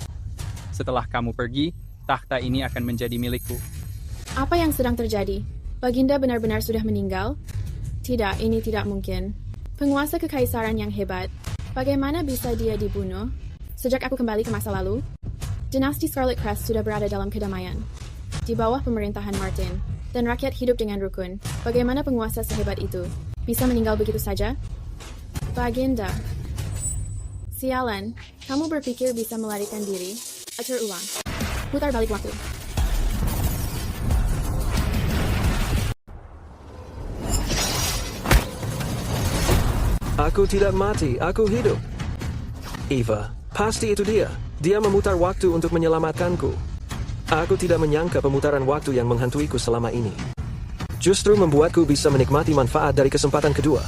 setelah kamu pergi, takhta ini akan menjadi milikku. Apa yang sedang terjadi? Baginda benar-benar sudah meninggal? Tidak, ini tidak mungkin. Penguasa kekaisaran yang hebat. Bagaimana bisa dia dibunuh? Sejak aku kembali ke masa lalu, dinasti Scarlet Crest sudah berada dalam kedamaian. Di bawah pemerintahan Martin, dan rakyat hidup dengan rukun. Bagaimana penguasa sehebat itu bisa meninggal begitu saja? Baginda. Sialan, kamu berpikir bisa melarikan diri? Atur ulang. Putar balik waktu. Aku tidak mati, aku hidup. Eva, pasti itu dia. Dia memutar waktu untuk menyelamatkanku. Aku tidak menyangka pemutaran waktu yang menghantuiku selama ini. Justru membuatku bisa menikmati manfaat dari kesempatan kedua.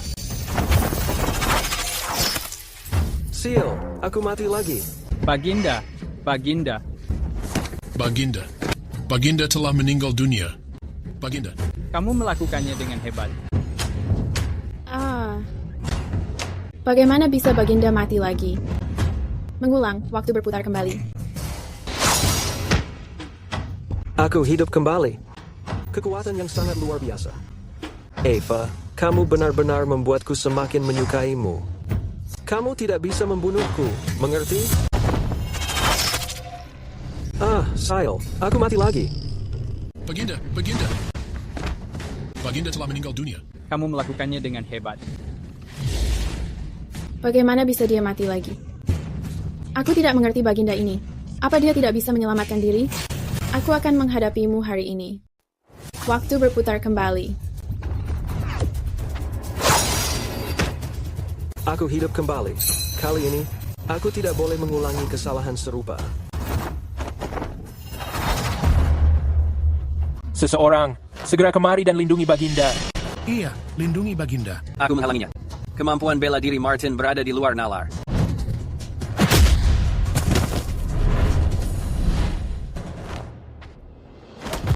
Seal, aku mati lagi. Baginda. Baginda telah meninggal dunia. Baginda. Kamu melakukannya dengan hebat. Bagaimana bisa Baginda mati lagi? Mengulang, waktu berputar kembali. Aku hidup kembali. Kekuatan yang sangat luar biasa. Eva, kamu benar-benar membuatku semakin menyukaimu. Kamu tidak bisa membunuhku, mengerti? Sile, aku mati lagi. Baginda. Baginda telah meninggal dunia. Kamu melakukannya dengan hebat. Bagaimana bisa dia mati lagi? Aku tidak mengerti Baginda ini. Apa dia tidak bisa menyelamatkan diri? Aku akan menghadapimu hari ini. Waktu berputar kembali. Aku hidup kembali. Kali ini, aku tidak boleh mengulangi kesalahan serupa. Seseorang, segera kemari dan lindungi Baginda. Iya, lindungi Baginda. Aku menghalanginya. Kemampuan bela diri Martin berada di luar nalar.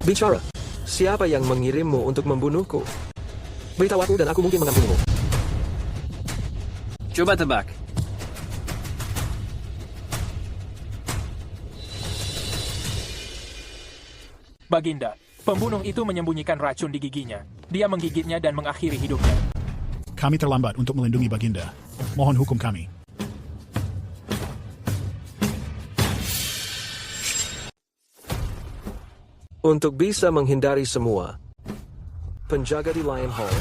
Bicara, siapa yang mengirimmu untuk membunuhku? Beritahu aku dan aku mungkin mengampunimu. Coba tebak. Baginda, pembunuh itu menyembunyikan racun di giginya. Dia menggigitnya dan mengakhiri hidupnya. Kami terlambat untuk melindungi Baginda. Mohon hukum kami. Untuk bisa menghindari semua, penjaga di Lion Hall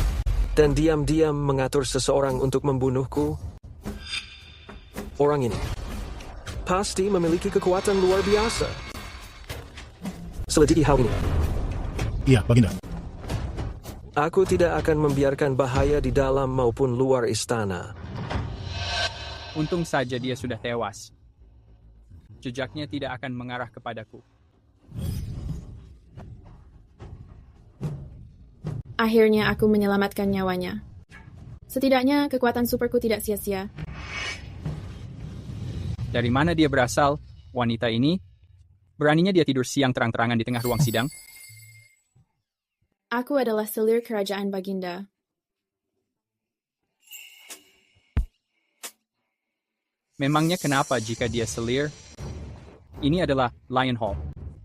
dan diam-diam mengatur seseorang untuk membunuhku. Orang ini pasti memiliki kekuatan luar biasa. Selidiki hal ini. Iya, Baginda. Aku tidak akan membiarkan bahaya di dalam maupun luar istana. Untung saja dia sudah tewas. Jejaknya tidak akan mengarah kepadaku. Akhirnya aku menyelamatkan nyawanya. Setidaknya kekuatan superku tidak sia-sia. Dari mana dia berasal, wanita ini? Beraninya dia tidur siang terang-terangan di tengah ruang sidang? Aku adalah selir kerajaan Baginda. Memangnya kenapa jika dia selir? Ini adalah Lion Hall.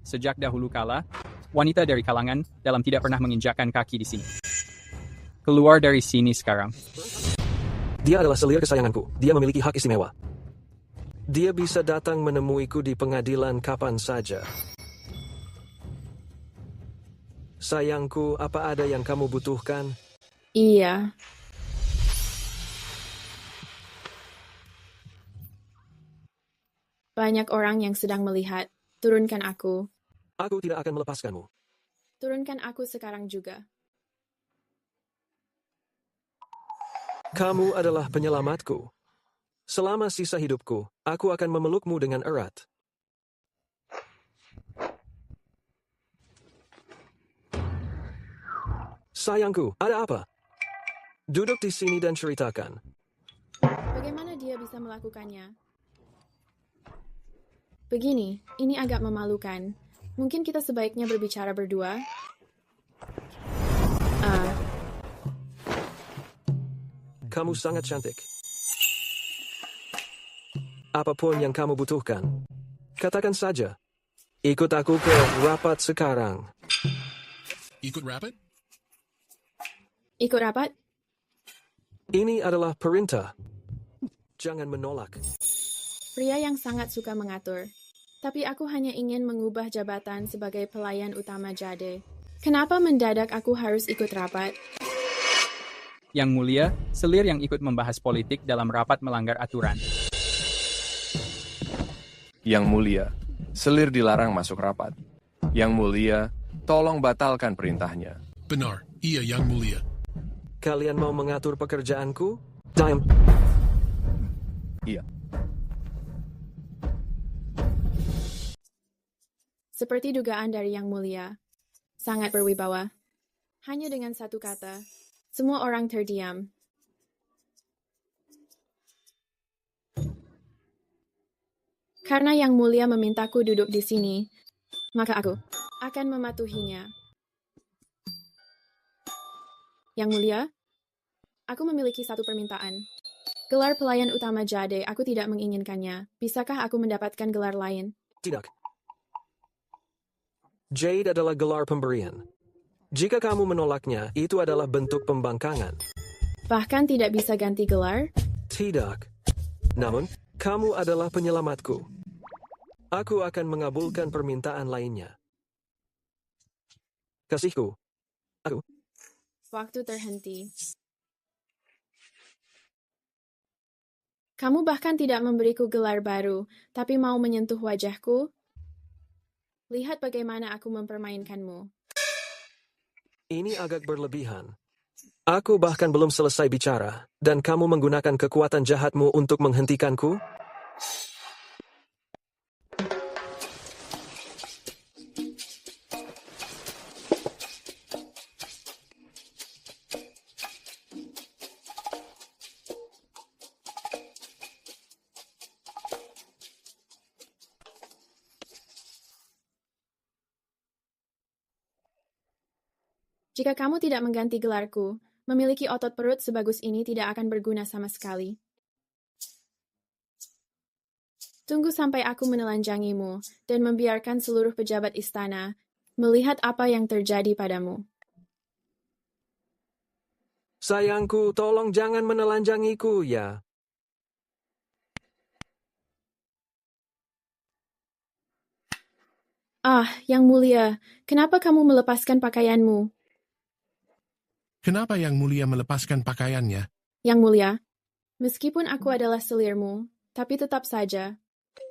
Sejak dahulu kala, wanita dari kalangan dalam tidak pernah menginjakkan kaki di sini. Keluar dari sini sekarang. Dia adalah selir kesayanganku. Dia memiliki hak istimewa. Dia bisa datang menemuiku di pengadilan kapan saja. Sayangku, apa ada yang kamu butuhkan? Iya. Banyak orang yang sedang melihat. Turunkan aku. Aku tidak akan melepaskanmu. Turunkan aku sekarang juga. Kamu adalah penyelamatku. Selama sisa hidupku, aku akan memelukmu dengan erat. Sayangku, ada apa? Duduk di sini dan ceritakan. Bagaimana dia bisa melakukannya? Begini, ini agak memalukan. Mungkin kita sebaiknya berbicara berdua. Kamu sangat cantik. apapun yang kamu butuhkan. Katakan saja. Ikut aku ke rapat sekarang. Ikut rapat? Ikut rapat? Ini adalah perintah. Jangan menolak. Pria yang sangat suka mengatur. Tapi aku hanya ingin mengubah jabatan sebagai pelayan utama Jade. Kenapa mendadak aku harus ikut rapat? Yang Mulia, selir yang ikut membahas politik dalam rapat melanggar aturan. Yang Mulia, selir dilarang masuk rapat. Yang Mulia, tolong batalkan perintahnya. Benar, iya Yang Mulia. Kalian mau mengatur pekerjaanku? Diam. Iya. Seperti dugaan dari Yang Mulia. Sangat berwibawa. Hanya dengan satu kata, semua orang terdiam. Karena Yang Mulia memintaku duduk di sini, maka aku akan mematuhinya. Yang Mulia, aku memiliki satu permintaan. Gelar pelayan utama Jade, aku tidak menginginkannya. Bisakah aku mendapatkan gelar lain? Tidak. Jade adalah gelar pemberian. Jika kamu menolaknya, itu adalah bentuk pembangkangan. Bahkan tidak bisa ganti gelar? Tidak. Namun, kamu adalah penyelamatku. Aku akan mengabulkan permintaan lainnya. Kasihku. Aku. Waktu terhenti. Kamu bahkan tidak memberiku gelar baru, tapi mau menyentuh wajahku? Lihat bagaimana aku mempermainkanmu. Ini agak berlebihan. Aku bahkan belum selesai bicara, dan kamu menggunakan kekuatan jahatmu untuk menghentikanku? Jika kamu tidak mengganti gelarku, memiliki otot perut sebagus ini tidak akan berguna sama sekali. Tunggu sampai aku menelanjangimu dan membiarkan seluruh pejabat istana melihat apa yang terjadi padamu. Sayangku, tolong jangan menelanjangiku, ya. Ah, Yang Mulia, kenapa kamu melepaskan pakaianmu? Kenapa Yang Mulia melepaskan pakaiannya? Yang Mulia, meskipun aku adalah selirmu, tapi tetap saja,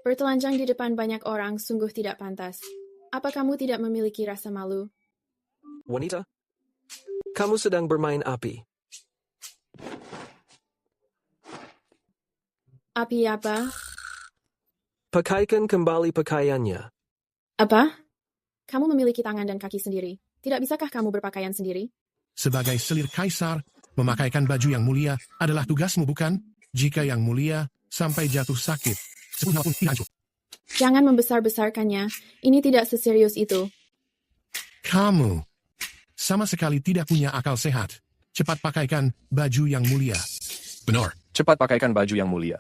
bertelanjang di depan banyak orang sungguh tidak pantas. Apa kamu tidak memiliki rasa malu? Wanita, kamu sedang bermain api. Api apa? Pakaikan kembali pakaiannya. Apa? Kamu memiliki tangan dan kaki sendiri. Tidak bisakah kamu berpakaian sendiri? Sebagai selir kaisar, memakaikan baju Yang Mulia adalah tugasmu, bukan? Jika Yang Mulia sampai jatuh sakit, sepenuhnya pun hancur. Jangan membesar-besarkannya. Ini tidak seserius itu. Kamu sama sekali tidak punya akal sehat. Cepat pakaikan baju Yang Mulia. Benar. Cepat pakaikan baju Yang Mulia.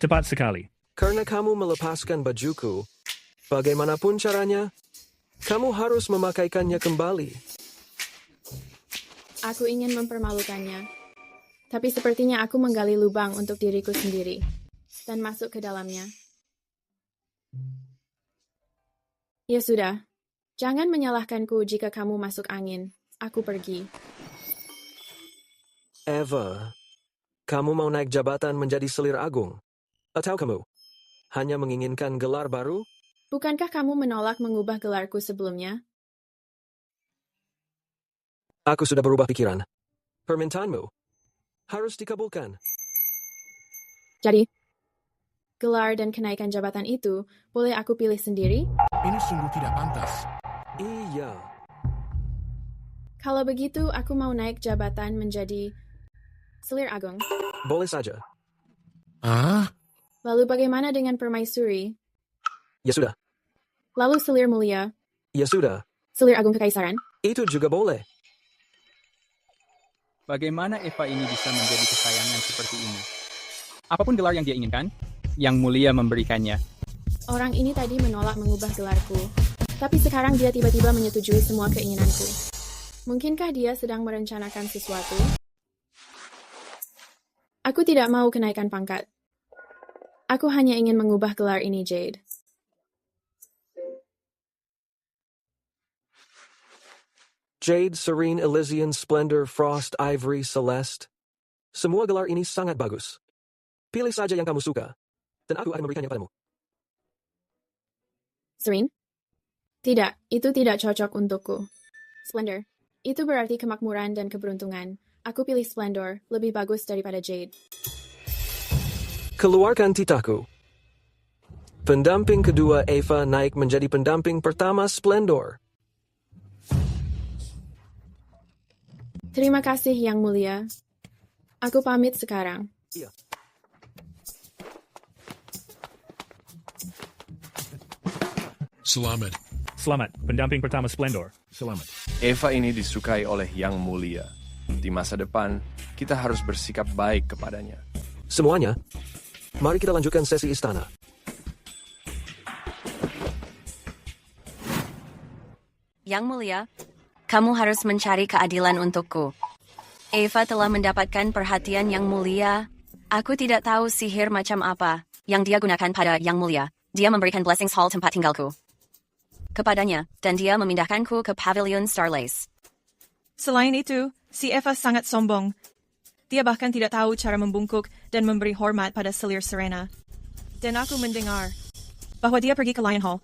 Cepat sekali. Karena kamu melepaskan bajuku, bagaimanapun caranya, kamu harus memakaikannya kembali. Aku ingin mempermalukannya. Tapi sepertinya aku menggali lubang untuk diriku sendiri dan masuk ke dalamnya. Ya sudah, jangan menyalahkanku jika kamu masuk angin. Aku pergi. Eva, kamu mau naik jabatan menjadi selir agung? Atau kamu hanya menginginkan gelar baru? Bukankah kamu menolak mengubah gelarku sebelumnya? Aku sudah berubah pikiran. Permintaanmu harus dikabulkan. Jadi, gelar dan kenaikan jabatan itu boleh aku pilih sendiri? Ini sungguh tidak pantas. Iya. Kalau begitu, aku mau naik jabatan menjadi selir agung. Boleh saja. Ah? Lalu bagaimana dengan permaisuri? Ya sudah. Lalu selir mulia? Ya sudah. Selir agung kekaisaran? Itu juga boleh. Bagaimana Eva ini bisa menjadi kesayangan seperti ini? Apapun gelar yang dia inginkan, Yang Mulia memberikannya. Orang ini tadi menolak mengubah gelarku, tapi sekarang dia tiba-tiba menyetujui semua keinginanku. Mungkinkah dia sedang merencanakan sesuatu? Aku tidak mau kenaikan pangkat. Aku hanya ingin mengubah gelar ini, Jade. Jade, Serene, Elysian, Splendor, Frost, Ivory, Celeste. Semua gelar ini sangat bagus. Pilih saja yang kamu suka, dan aku akan memberikannya padamu. Serene? Tidak, itu tidak cocok untukku. Splendor, itu berarti kemakmuran dan keberuntungan. Aku pilih Splendor, lebih bagus daripada Jade. Keluarkan titaku. Pendamping kedua Eva naik menjadi pendamping pertama Splendor. Terima kasih, Yang Mulia. Aku pamit sekarang. Iya. Selamat. Selamat, pendamping pertama Splendor. Selamat. Eva ini disukai oleh Yang Mulia. Di masa depan, kita harus bersikap baik kepadanya. Semuanya, mari kita lanjutkan sesi istana. Yang Mulia, kamu harus mencari keadilan untukku. Eva telah mendapatkan perhatian Yang Mulia. Aku tidak tahu sihir macam apa yang dia gunakan pada Yang Mulia. Dia memberikan Blessings Hall tempat tinggalku kepadanya, dan dia memindahkanku ke Pavilion Starlace. Selain itu, si Eva sangat sombong. Dia bahkan tidak tahu cara membungkuk dan memberi hormat pada selir Serena. Dan aku mendengar bahwa dia pergi ke Lion Hall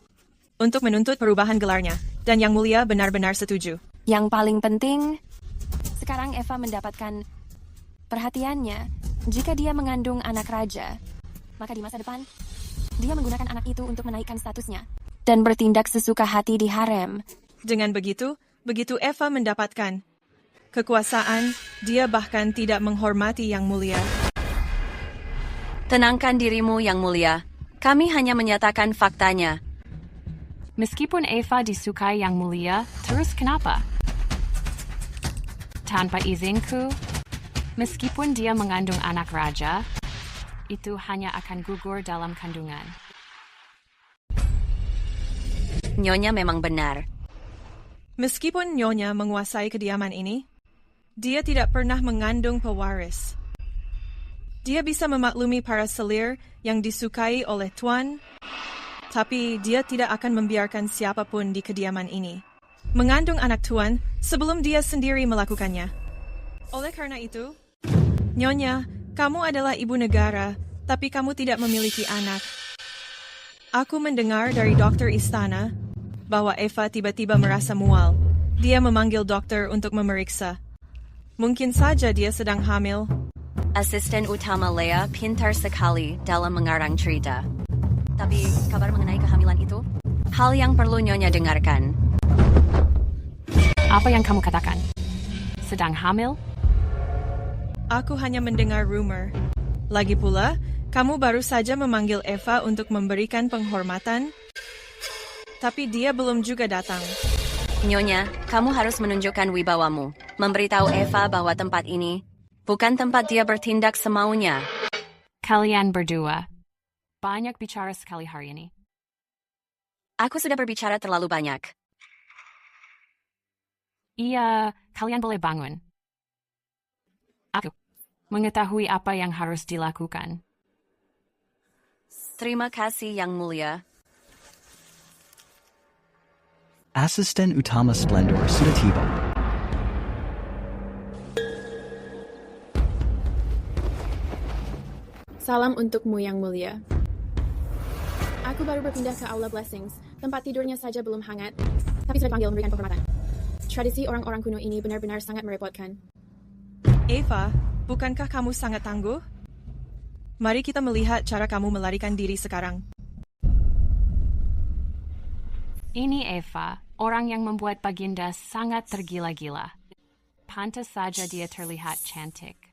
untuk menuntut perubahan gelarnya, dan Yang Mulia benar-benar setuju. Yang paling penting, sekarang Eva mendapatkan perhatiannya. Jika dia mengandung anak raja, maka di masa depan, dia menggunakan anak itu untuk menaikkan statusnya dan bertindak sesuka hati di harem. Dengan begitu Eva mendapatkan kekuasaan, dia bahkan tidak menghormati Yang Mulia. Tenangkan dirimu, Yang Mulia. Kami hanya menyatakan faktanya. Meskipun Eva disukai Yang Mulia, terus kenapa? Tanpa izinku, meskipun dia mengandung anak raja, itu hanya akan gugur dalam kandungan. Nyonya memang benar. Meskipun Nyonya menguasai kediaman ini, dia tidak pernah mengandung pewaris. Dia bisa memaklumi para selir yang disukai oleh Tuan, tapi dia tidak akan membiarkan siapapun di kediaman ini mengandung anak Tuan sebelum dia sendiri melakukannya. Oleh karena itu, Nyonya, kamu adalah ibu negara, tapi kamu tidak memiliki anak. Aku mendengar dari dokter istana bahwa Eva tiba-tiba merasa mual. Dia memanggil dokter untuk memeriksa. Mungkin saja dia sedang hamil. Asisten utama Lea pintar sekali dalam mengarang cerita. Tapi kabar mengenai kehamilan itu? Hal yang perlu Nyonya dengarkan. Apa yang kamu katakan? Sedang hamil? Aku hanya mendengar rumor. Lagi pula, kamu baru saja memanggil Eva untuk memberikan penghormatan, tapi dia belum juga datang. Nyonya, kamu harus menunjukkan wibawamu. Memberitahu Eva bahwa tempat ini bukan tempat dia bertindak semaunya. Kalian berdua banyak bicara sekali hari ini. Aku sudah berbicara terlalu banyak. Iya, kalian boleh bangun. Aku mengetahui apa yang harus dilakukan. Terima kasih, Yang Mulia. Asisten Utama Splendor sudah tiba. Salam untukmu, Yang Mulia. Aku baru berpindah ke Aula Blessings. Tempat tidurnya saja belum hangat, tapi sudah dipanggil memberikan penghormatan. Tradisi orang-orang kuno ini benar-benar sangat merepotkan. Eva, bukankah kamu sangat tangguh? Mari kita melihat cara kamu melarikan diri sekarang. Ini Eva, orang yang membuat Baginda sangat tergila-gila. Pantas saja dia terlihat cantik.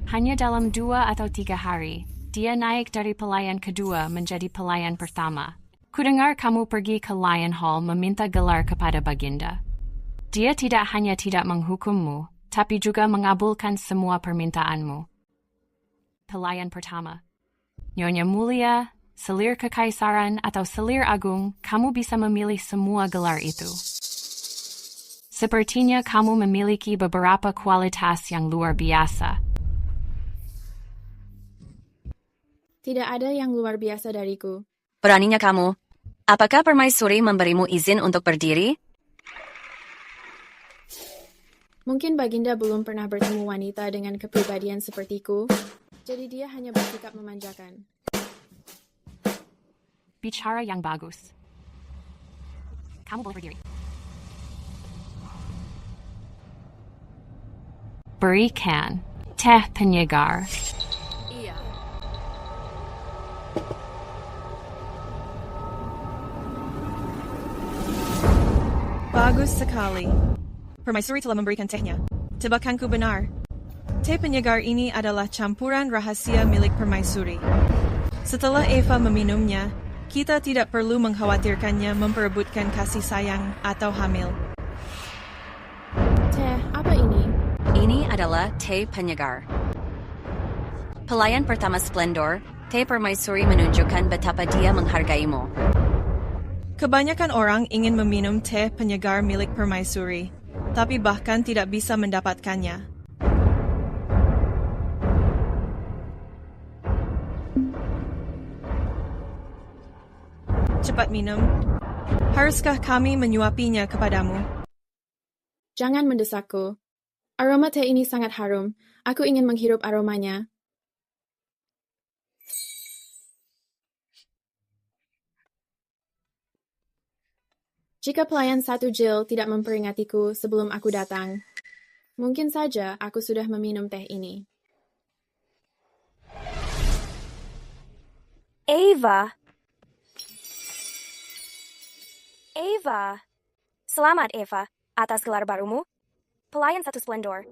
Hanya dalam 2 atau 3 hari, dia naik dari pelayan kedua menjadi pelayan pertama. Kudengar kamu pergi ke Lion Hall meminta gelar kepada Baginda. Dia tidak hanya tidak menghukummu, tapi juga mengabulkan semua permintaanmu. Pelayan pertama. Nyonya Mulia, selir kekaisaran atau selir agung, kamu bisa memilih semua gelar itu. Sepertinya kamu memiliki beberapa kualitas yang luar biasa. Tidak ada yang luar biasa dariku. Beraninya kamu. Apakah permaisuri memberimu izin untuk berdiri? Mungkin Baginda belum pernah bertemu wanita dengan kepribadian sepertiku, jadi dia hanya bersikap memanjakan. Bicara yang bagus. Kamu boleh berdiri. Berikan teh penyegar. Iya. Bagus sekali. Permaisuri telah memberikan tehnya. Tebakanku benar. Teh penyegar ini adalah campuran rahasia milik permaisuri. Setelah Eva meminumnya, kita tidak perlu mengkhawatirkannya memperebutkan kasih sayang atau hamil. Teh, apa ini? Ini adalah teh penyegar. Pelayan pertama Splendor, teh permaisuri menunjukkan betapa dia menghargaimu. Kebanyakan orang ingin meminum teh penyegar milik permaisuri, tapi bahkan tidak bisa mendapatkannya. Cepat minum. Haruskah kami menyuapinya kepadamu? Jangan mendesakku. Aroma teh ini sangat harum. Aku ingin menghirup aromanya. Jika pelayan satu Jill tidak memperingatiku sebelum aku datang, mungkin saja aku sudah meminum teh ini. Eva. Selamat Eva, atas gelar barumu. Pelayan satu Splendor.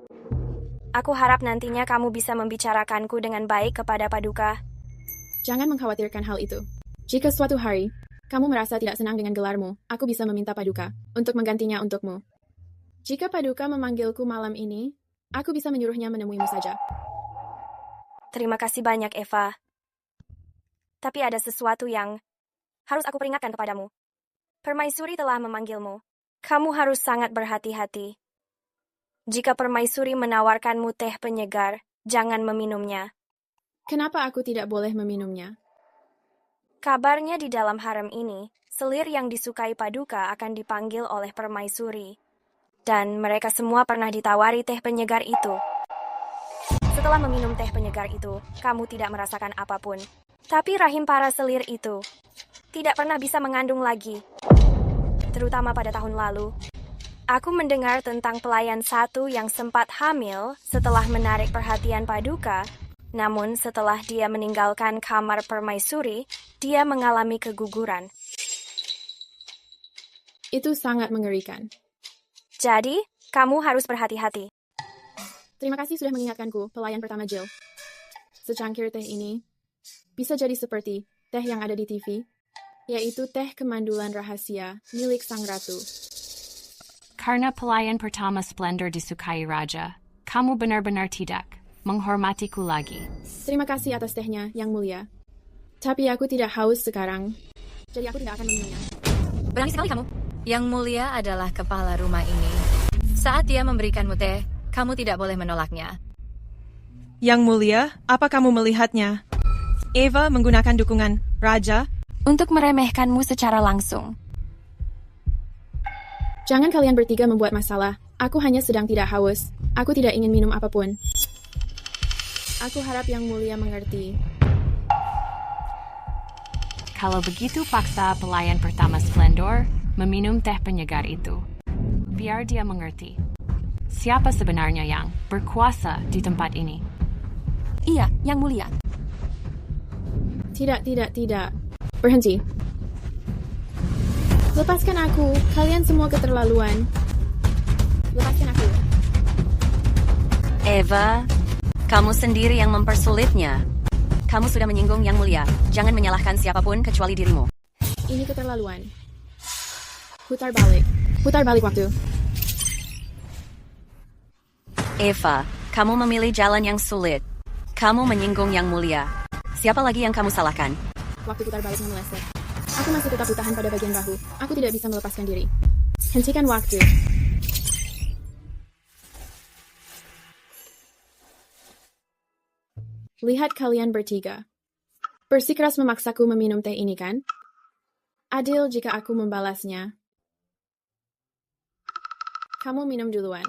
Aku harap nantinya kamu bisa membicarakanku dengan baik kepada Paduka. Jangan mengkhawatirkan hal itu. Jika suatu hari kamu merasa tidak senang dengan gelarmu, aku bisa meminta Paduka untuk menggantinya untukmu. Jika Paduka memanggilku malam ini, aku bisa menyuruhnya menemuimu saja. Terima kasih banyak, Eva. Tapi ada sesuatu yang harus aku peringatkan kepadamu. Permaisuri telah memanggilmu. Kamu harus sangat berhati-hati. Jika permaisuri menawarkanmu teh penyegar, jangan meminumnya. Kenapa aku tidak boleh meminumnya? Kabarnya di dalam harem ini, selir yang disukai Paduka akan dipanggil oleh permaisuri. Dan mereka semua pernah ditawari teh penyegar itu. Setelah meminum teh penyegar itu, kamu tidak merasakan apapun. Tapi rahim para selir itu tidak pernah bisa mengandung lagi. Terutama pada tahun lalu. Aku mendengar tentang pelayan satu yang sempat hamil setelah menarik perhatian Paduka. Namun setelah dia meninggalkan kamar permaisuri, dia mengalami keguguran. Itu sangat mengerikan. Jadi, kamu harus berhati-hati. Terima kasih sudah mengingatkanku, pelayan pertama Jill. Secangkir teh ini bisa jadi seperti teh yang ada di TV, yaitu teh kemandulan rahasia milik sang ratu. Karena pelayan pertama Splendor disukai Raja, kamu benar-benar tidak menghormatiku lagi. Terima kasih atas tehnya, Yang Mulia. Tapi aku tidak haus sekarang, jadi aku tidak akan meminumnya. Berani sekali kamu. Yang Mulia adalah kepala rumah ini. Saat dia memberikanmu teh, kamu tidak boleh menolaknya. Yang Mulia, apa kamu melihatnya? Eva menggunakan dukungan Raja untuk meremehkanmu secara langsung. Jangan kalian bertiga membuat masalah. Aku hanya sedang tidak haus. Aku tidak ingin minum apapun. Aku harap Yang Mulia mengerti. Kalau begitu paksa pelayan pertama Splendor meminum teh penyegar itu. Biar dia mengerti. Siapa sebenarnya yang berkuasa di tempat ini? Iya, Yang Mulia. Tidak. Berhenti. Lepaskan aku. Kalian semua keterlaluan. Lepaskan aku. Eva, kamu sendiri yang mempersulitnya. Kamu sudah menyinggung Yang Mulia. Jangan menyalahkan siapapun kecuali dirimu. Ini keterlaluan. Putar balik waktu. Eva, kamu memilih jalan yang sulit. Kamu menyinggung Yang Mulia. Siapa lagi yang kamu salahkan? Waktu putar baliknya meleset. Aku masih tetap ditahan pada bagian bahu. Aku tidak bisa melepaskan diri. Hentikan waktu. Lihat kalian bertiga. Bersikeras memaksaku meminum teh ini, kan? Adil jika aku membalasnya. Kamu minum duluan.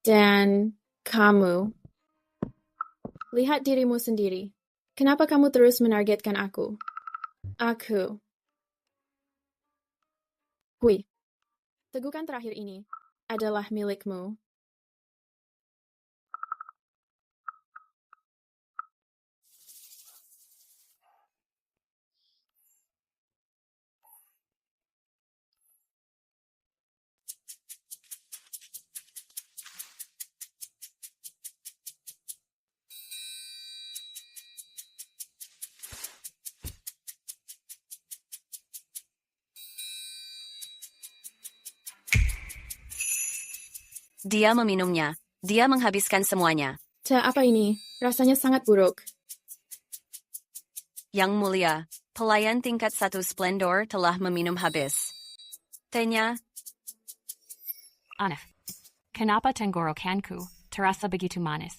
Dan kamu. Lihat dirimu sendiri. Kenapa kamu terus menargetkan aku? Aku. Hui. Tegukan terakhir ini adalah milikmu. Dia meminumnya. Dia menghabiskan semuanya. Teh apa ini? Rasanya sangat buruk. Yang mulia, pelayan tingkat 1 Splendor telah meminum habis. Tehnya. Aneh. Kenapa tenggorokanku terasa begitu manis?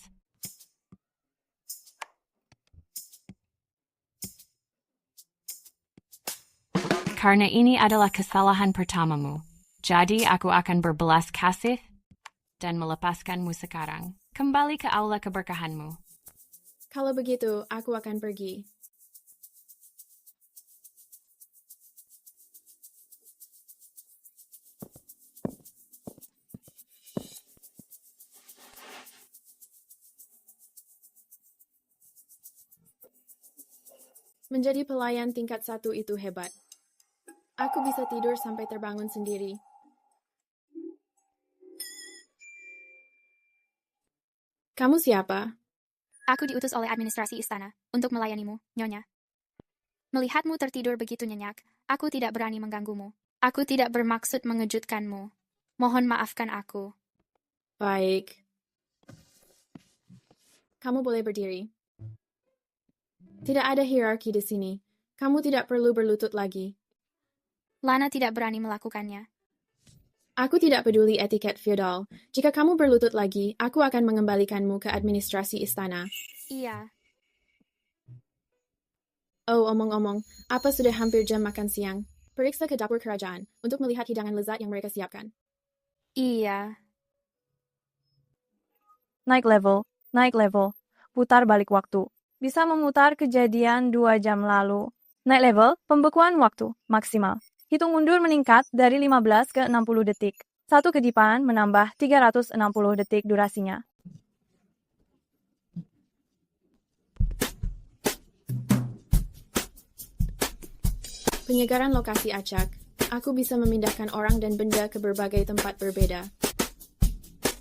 Karena ini adalah kesalahan pertamamu. Jadi aku akan berbelas kasih dan melepaskanmu sekarang. Kembali ke aula keberkahanmu. Kalau begitu, aku akan pergi. Menjadi pelayan tingkat 1 itu hebat. Aku bisa tidur sampai terbangun sendiri. Kamu siapa? Aku diutus oleh administrasi istana untuk melayanimu, Nyonya. Melihatmu tertidur begitu nyenyak, aku tidak berani mengganggumu. Aku tidak bermaksud mengejutkanmu. Mohon maafkan aku. Baik. Kamu boleh berdiri. Tidak ada hierarki di sini. Kamu tidak perlu berlutut lagi. Lana tidak berani melakukannya. Aku tidak peduli etiket feodal. Jika kamu berlutut lagi, aku akan mengembalikanmu ke administrasi istana. Iya. Oh, omong-omong, apa sudah hampir jam makan siang? Periksa ke dapur kerajaan untuk melihat hidangan lezat yang mereka siapkan. Iya. Naik level. Putar balik waktu. Bisa memutar kejadian 2 jam lalu. Naik level, pembekuan waktu, maksimal. Hitung mundur meningkat dari 15 ke 60 detik. Satu kedipan menambah 360 detik durasinya. Penyegaran lokasi acak. Aku bisa memindahkan orang dan benda ke berbagai tempat berbeda.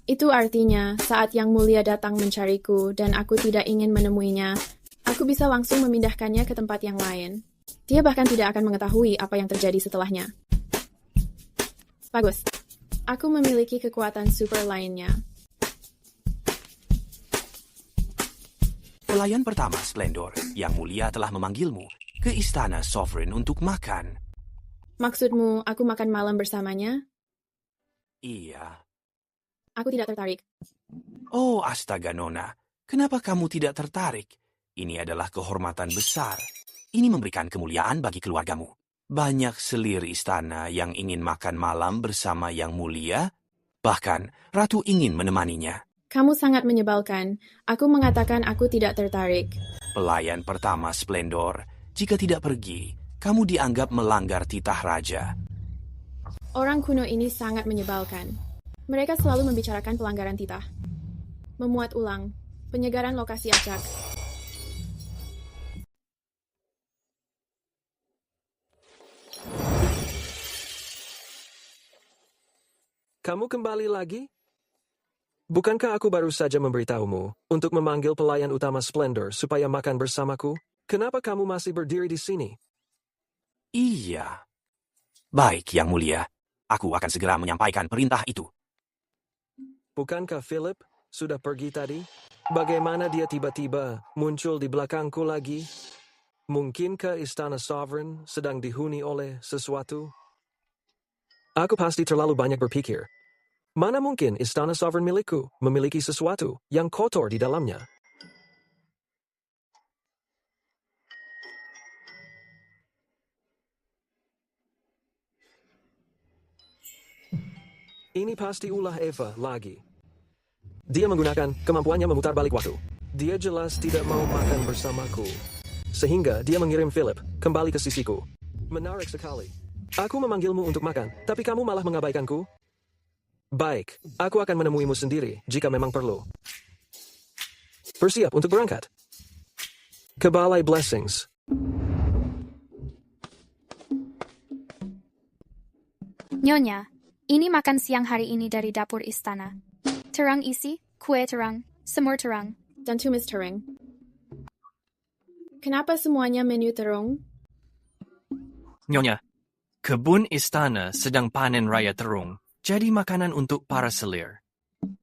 Itu artinya, saat Yang Mulia datang mencariku dan aku tidak ingin menemuinya, aku bisa langsung memindahkannya ke tempat yang lain. Dia bahkan tidak akan mengetahui apa yang terjadi setelahnya. Bagus. Aku memiliki kekuatan super lainnya. Pelayan pertama Splendor, Yang Mulia telah memanggilmu ke Istana Sovereign untuk makan. Maksudmu, aku makan malam bersamanya? Iya. Aku tidak tertarik. Oh, astaga Nona. Kenapa kamu tidak tertarik? Ini adalah kehormatan besar. Ini memberikan kemuliaan bagi keluargamu. Banyak selir istana yang ingin makan malam bersama Yang Mulia. Bahkan, Ratu ingin menemaninya. Kamu sangat menyebalkan. Aku mengatakan aku tidak tertarik. Pelayan pertama Splendor, jika tidak pergi, kamu dianggap melanggar titah raja. Orang kuno ini sangat menyebalkan. Mereka selalu membicarakan pelanggaran titah. Memuat ulang. Penyegaran lokasi acak. Kamu kembali lagi? Bukankah aku baru saja memberitahumu untuk memanggil pelayan utama Splendor supaya makan bersamaku? Kenapa kamu masih berdiri di sini? Iya. Baik, Yang Mulia. Aku akan segera menyampaikan perintah itu. Bukankah Philip sudah pergi tadi? Bagaimana dia tiba-tiba muncul di belakangku lagi? Mungkinkah Istana Sovereign sedang dihuni oleh sesuatu? Aku pasti terlalu banyak berpikir. Mana mungkin Istana Sovereign milikku memiliki sesuatu yang kotor di dalamnya? Ini pasti ulah Eva lagi. Dia menggunakan kemampuannya memutar balik waktu. Dia jelas tidak mau makan bersamaku. Sehingga dia mengirim Philip kembali ke sisiku. Menarik sekali. Aku memanggilmu untuk makan, tapi kamu malah mengabaikanku? Baik, aku akan menemuimu sendiri jika memang perlu. Bersiap untuk berangkat. Ke Balai Blessings. Nyonya, ini makan siang hari ini dari dapur istana. Terang isi, kue terang, semur terang, dan tumis terang. Kenapa semuanya menu terung? Nyonya, kebun istana sedang panen raya terung, jadi makanan untuk para selir.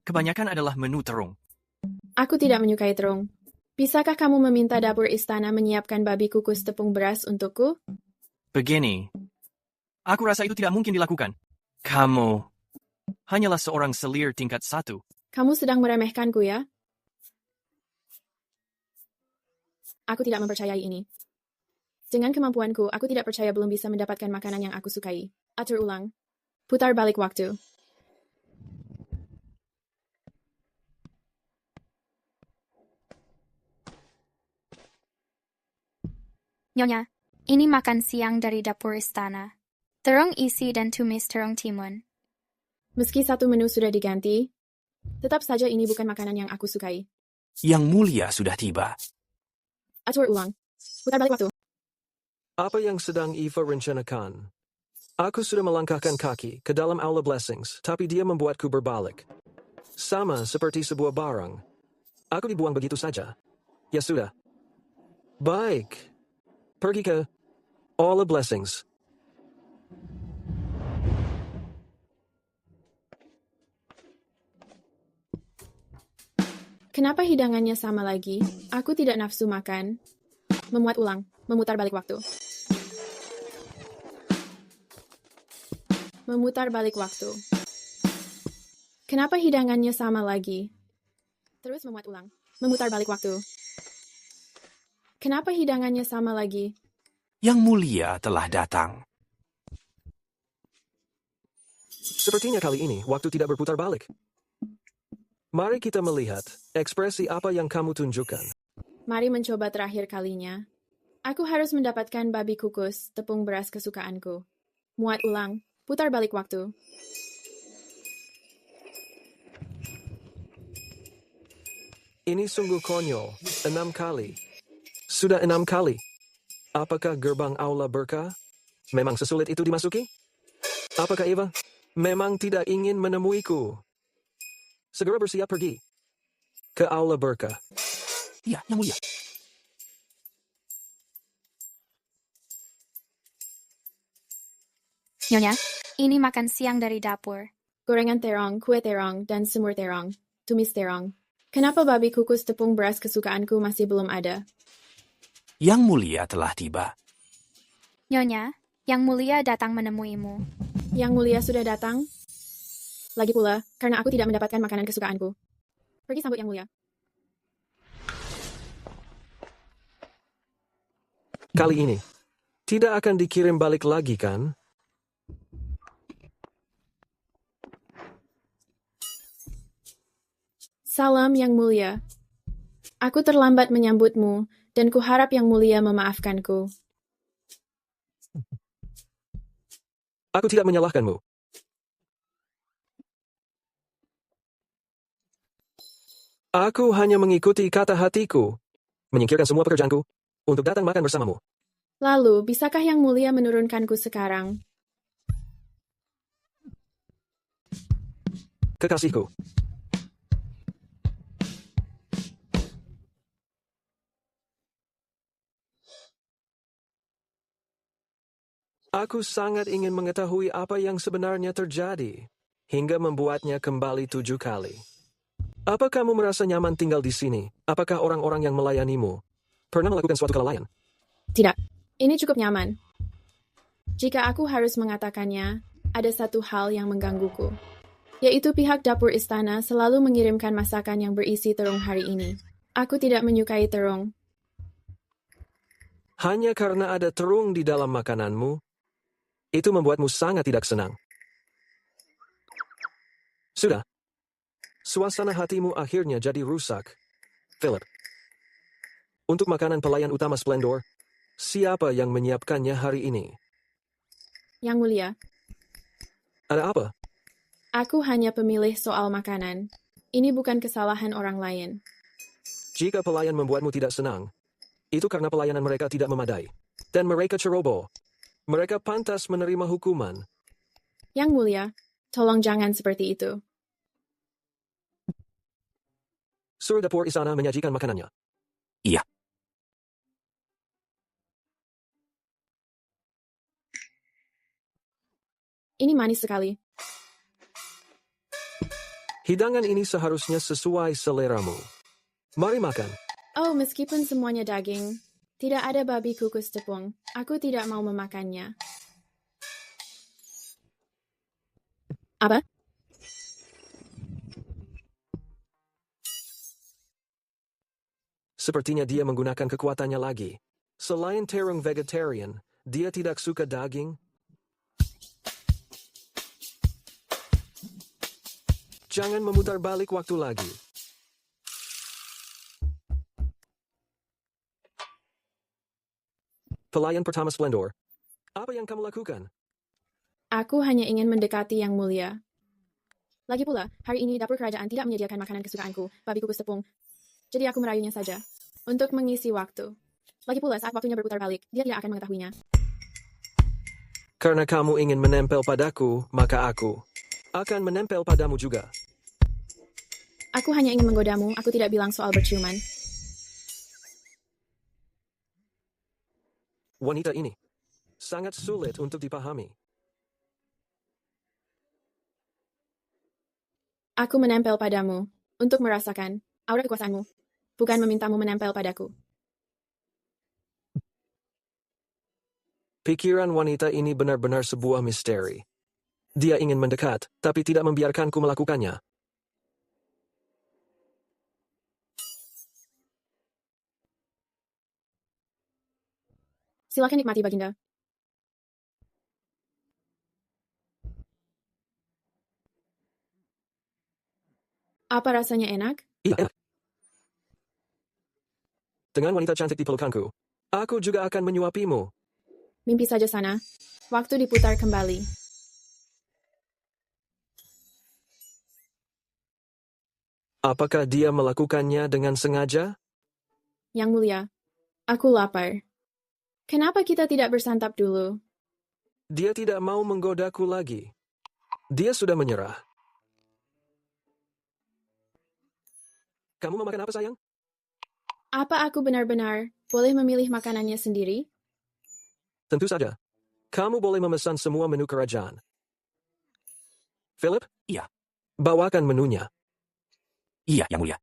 Kebanyakan adalah menu terung. Aku tidak menyukai terung. Bisakah kamu meminta dapur istana menyiapkan babi kukus tepung beras untukku? Begini, aku rasa itu tidak mungkin dilakukan. Kamu hanyalah seorang selir tingkat 1. Kamu sedang meremehkanku, ya? Aku tidak mempercayai ini. Dengan kemampuanku, aku tidak percaya belum bisa mendapatkan makanan yang aku sukai. Atur ulang. Putar balik waktu. Nyonya, ini makan siang dari dapur istana. Terung isi dan tumis terung timun. Meski satu menu sudah diganti, tetap saja ini bukan makanan yang aku sukai. Yang Mulia sudah tiba. Atur ulang. Putar balik waktu. Apa yang sedang Eva rencanakan? Aku sudah melangkahkan kaki ke dalam Aula Blessings, tapi dia membuatku berbalik. Sama seperti sebuah barang. Aku dibuang begitu saja. Ya sudah. Baik. Pergi ke Aula Blessings. Kenapa hidangannya sama lagi? Aku tidak nafsu makan. Memuat ulang. Memutar balik waktu. Memutar balik waktu. Kenapa hidangannya sama lagi? Terus memuat ulang. Memutar balik waktu. Kenapa hidangannya sama lagi? Yang Mulia telah datang. Sepertinya kali ini waktu tidak berputar balik. Mari kita melihat ekspresi apa yang kamu tunjukkan. Mari mencoba terakhir kalinya. Aku harus mendapatkan babi kukus, tepung beras kesukaanku. Muat ulang, putar balik waktu. Ini sungguh konyol. 6 kali. Sudah 6 kali. Apakah gerbang Aula Berkah memang sesulit itu dimasuki? Apakah Eva memang tidak ingin menemuiku? Segera bersiap pergi ke Aula Berkah. Iya, Yang Mulia. Nyonya, ini makan siang dari dapur. Gorengan terong, kue terong, dan semur terong. Tumis terong. Kenapa babi kukus tepung beras kesukaanku masih belum ada? Yang Mulia telah tiba. Nyonya, Yang Mulia datang menemuimu. Yang Mulia sudah datang? Lagi pula, karena aku tidak mendapatkan makanan kesukaanku. Pergi sambut Yang Mulia. Kali ini, tidak akan dikirim balik lagi, kan? Salam Yang Mulia. Aku terlambat menyambutmu, dan kuharap Yang Mulia memaafkanku. Aku tidak menyalahkanmu. Aku hanya mengikuti kata hatiku, menyingkirkan semua pekerjaanku, untuk datang makan bersamamu. Lalu, bisakah Yang Mulia menurunkanku sekarang? Kekasihku. Aku sangat ingin mengetahui apa yang sebenarnya terjadi, hingga membuatnya kembali 7 kali. Apa kamu merasa nyaman tinggal di sini? Apakah orang-orang yang melayanimu pernah melakukan suatu kelalaian? Tidak, ini cukup nyaman. Jika aku harus mengatakannya, ada satu hal yang menggangguku, yaitu pihak dapur istana selalu mengirimkan masakan yang berisi terung hari ini. Aku tidak menyukai terung. Hanya karena ada terung di dalam makananmu, itu membuatmu sangat tidak senang. Sudah. Suasana hatimu akhirnya jadi rusak. Philip. Untuk makanan pelayan utama Splendor, siapa yang menyiapkannya hari ini? Yang Mulia, Ada apa? aku hanya pemilih soal makanan. Ini bukan kesalahan orang lain. Jika pelayan membuatmu tidak senang, itu karena pelayanan mereka tidak memadai. Dan mereka ceroboh. Mereka pantas menerima hukuman. Yang Mulia, tolong jangan seperti itu. Suruh dapur istana menyajikan makanannya. Iya. Ini manis sekali. Hidangan ini seharusnya sesuai seleramu. Mari makan. Oh, meskipun semuanya daging, tidak ada babi kukus tepung. Aku tidak mau memakannya. Apa? Sepertinya dia menggunakan kekuatannya lagi. Selain terung vegetarian, dia tidak suka daging. Jangan memutar balik waktu lagi. Pelayan pertama Splendor, apa yang kamu lakukan? Aku hanya ingin mendekati Yang Mulia. Lagi pula, hari ini dapur kerajaan tidak menyediakan makanan kesukaanku, babi kukus tepung. Jadi aku merayunya saja, untuk mengisi waktu. Lagi pula saat waktunya berputar balik, dia tidak akan mengetahuinya. Karena kamu ingin menempel padaku, maka aku akan menempel padamu juga. Aku hanya ingin menggodamu, aku tidak bilang soal berciuman. Wanita ini sangat sulit untuk dipahami. Aku menempel padamu, untuk merasakan aura kekuasaanmu, bukan memintamu menempel padaku. Pikiran wanita ini benar-benar sebuah misteri. Dia ingin mendekat, tapi tidak membiarkanku melakukannya. Silakan nikmati, Baginda. Apa rasanya enak? Iya, enak. Dengan wanita cantik di pelukanku, aku juga akan menyuapimu. Mimpi saja sana. Waktu diputar kembali. Apakah dia melakukannya dengan sengaja? Yang Mulia, aku lapar. Kenapa kita tidak bersantap dulu? Dia tidak mau menggodaku lagi. Dia sudah menyerah. Kamu mau makan apa, sayang? Apa aku benar-benar boleh memilih makanannya sendiri? Tentu saja. Kamu boleh memesan semua menu kerajaan. Philip? Iya. Bawakan menunya. Iya, Yang Mulia.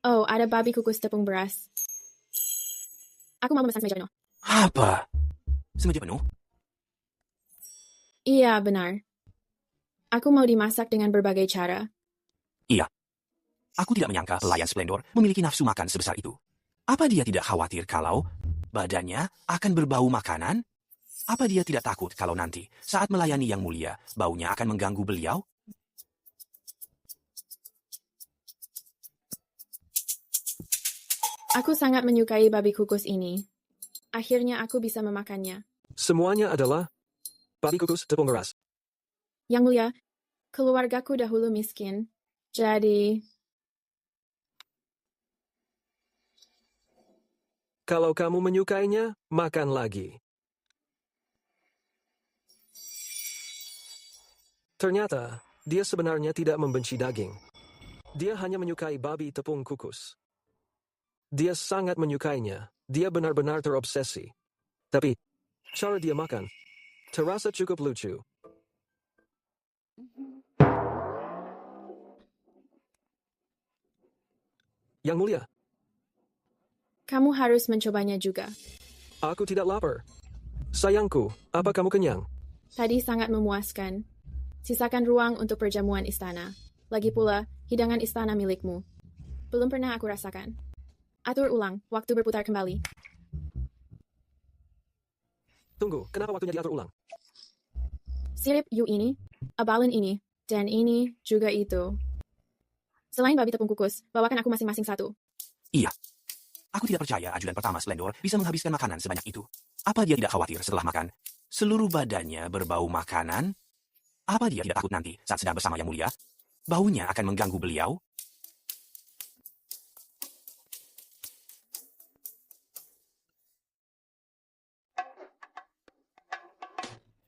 Oh, ada babi kukus tepung beras. Aku mau memesan semeja penuh. Apa? Semeja penuh? Iya, benar. Aku mau dimasak dengan berbagai cara. Iya. Aku tidak menyangka pelayan Splendor memiliki nafsu makan sebesar itu. Apa dia tidak khawatir kalau badannya akan berbau makanan? Apa dia tidak takut kalau nanti saat melayani Yang Mulia, baunya akan mengganggu beliau? Aku sangat menyukai babi kukus ini. Akhirnya aku bisa memakannya. Semuanya adalah babi kukus tepung beras. Yang Mulia, keluargaku dahulu miskin. Jadi, kalau kamu menyukainya, makan lagi. Ternyata, dia sebenarnya tidak membenci daging. Dia hanya menyukai babi tepung kukus. Dia sangat menyukainya. Dia benar-benar terobsesi. Tapi, cara dia makan terasa cukup lucu. Yang Mulia, Kamu harus mencobanya juga. aku tidak lapar. Sayangku, apa kamu kenyang? Tadi sangat memuaskan. Sisakan ruang untuk perjamuan istana. Lagi pula, hidangan istana milikmu. Belum pernah aku rasakan. Atur ulang, waktu berputar kembali. Tunggu, kenapa waktunya diatur ulang? Sirip yu ini, abalin ini, dan ini juga itu. Selain babi tepung kukus, bawakan aku masing-masing satu. Iya. Aku tidak percaya ajudan pertama Splendor bisa menghabiskan makanan sebanyak itu. Apa dia tidak khawatir setelah makan? Seluruh badannya berbau makanan? Apa dia tidak takut nanti saat sedang bersama Yang Mulia? Baunya akan mengganggu beliau?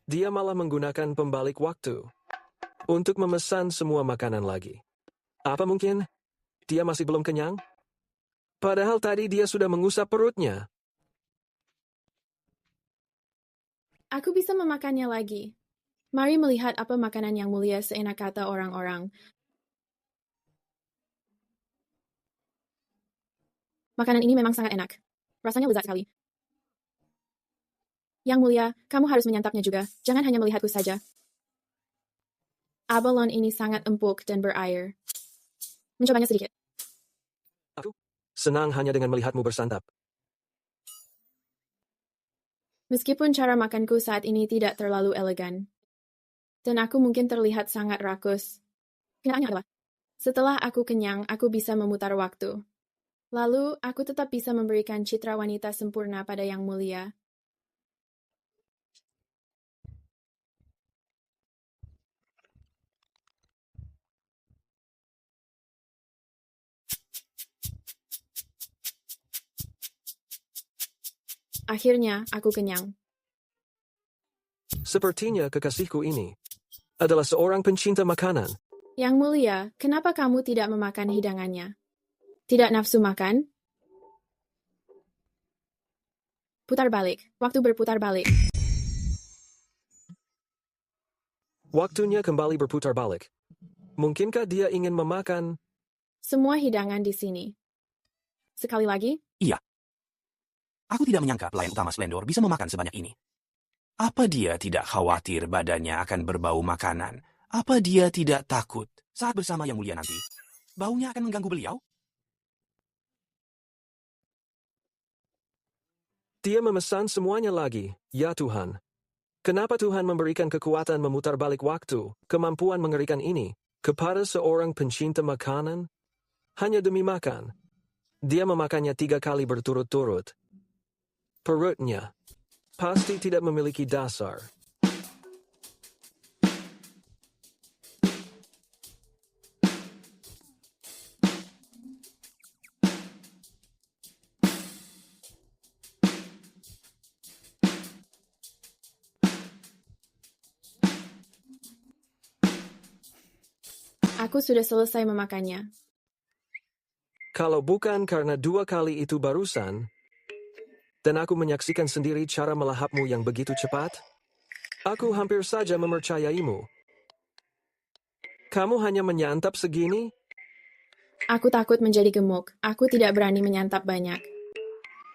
Dia malah menggunakan pembalik waktu untuk memesan semua makanan lagi. Apa mungkin dia masih belum kenyang? Padahal tadi dia sudah mengusap perutnya. Aku bisa memakannya lagi. Mari melihat apa makanan Yang Mulia seenak kata orang-orang. Makanan ini memang sangat enak. Rasanya lezat sekali. Yang Mulia, kamu harus menyantapnya juga. Jangan hanya melihatku saja. Abalon ini sangat empuk dan berair. Mencobanya sedikit. Aku senang hanya dengan melihatmu bersantap. Meskipun cara makanku saat ini tidak terlalu elegan. Dan aku mungkin terlihat sangat rakus. Kenyataannya adalah, setelah aku kenyang, aku bisa memutar waktu. Lalu, aku tetap bisa memberikan citra wanita sempurna pada Yang Mulia. Akhirnya, aku kenyang. Sepertinya kekasihku ini adalah seorang pencinta makanan. Yang Mulia, kenapa kamu tidak memakan hidangannya? Tidak nafsu makan? Putar balik. Waktu berputar balik. Waktunya kembali berputar balik. Mungkinkah dia ingin memakan semua hidangan di sini? Sekali lagi? Iya. Aku tidak menyangka pelayan utama Splendor bisa memakan sebanyak ini. Apa dia tidak khawatir badannya akan berbau makanan? Apa dia tidak takut saat bersama Yang Mulia nanti? Baunya akan mengganggu beliau? Dia memesan semuanya lagi, ya Tuhan. Kenapa Tuhan memberikan kekuatan memutar balik waktu, kemampuan mengerikan ini, kepada seorang pencinta makanan? Hanya demi makan. Dia memakannya 3 kali berturut-turut. Perutnya pasti tidak memiliki dasar. Aku sudah selesai memakannya. Kalau bukan karena 2 kali itu barusan, dan aku menyaksikan sendiri cara melahapmu yang begitu cepat, aku hampir saja mempercayaimu. Kamu hanya menyantap segini? Aku takut menjadi gemuk. Aku tidak berani menyantap banyak.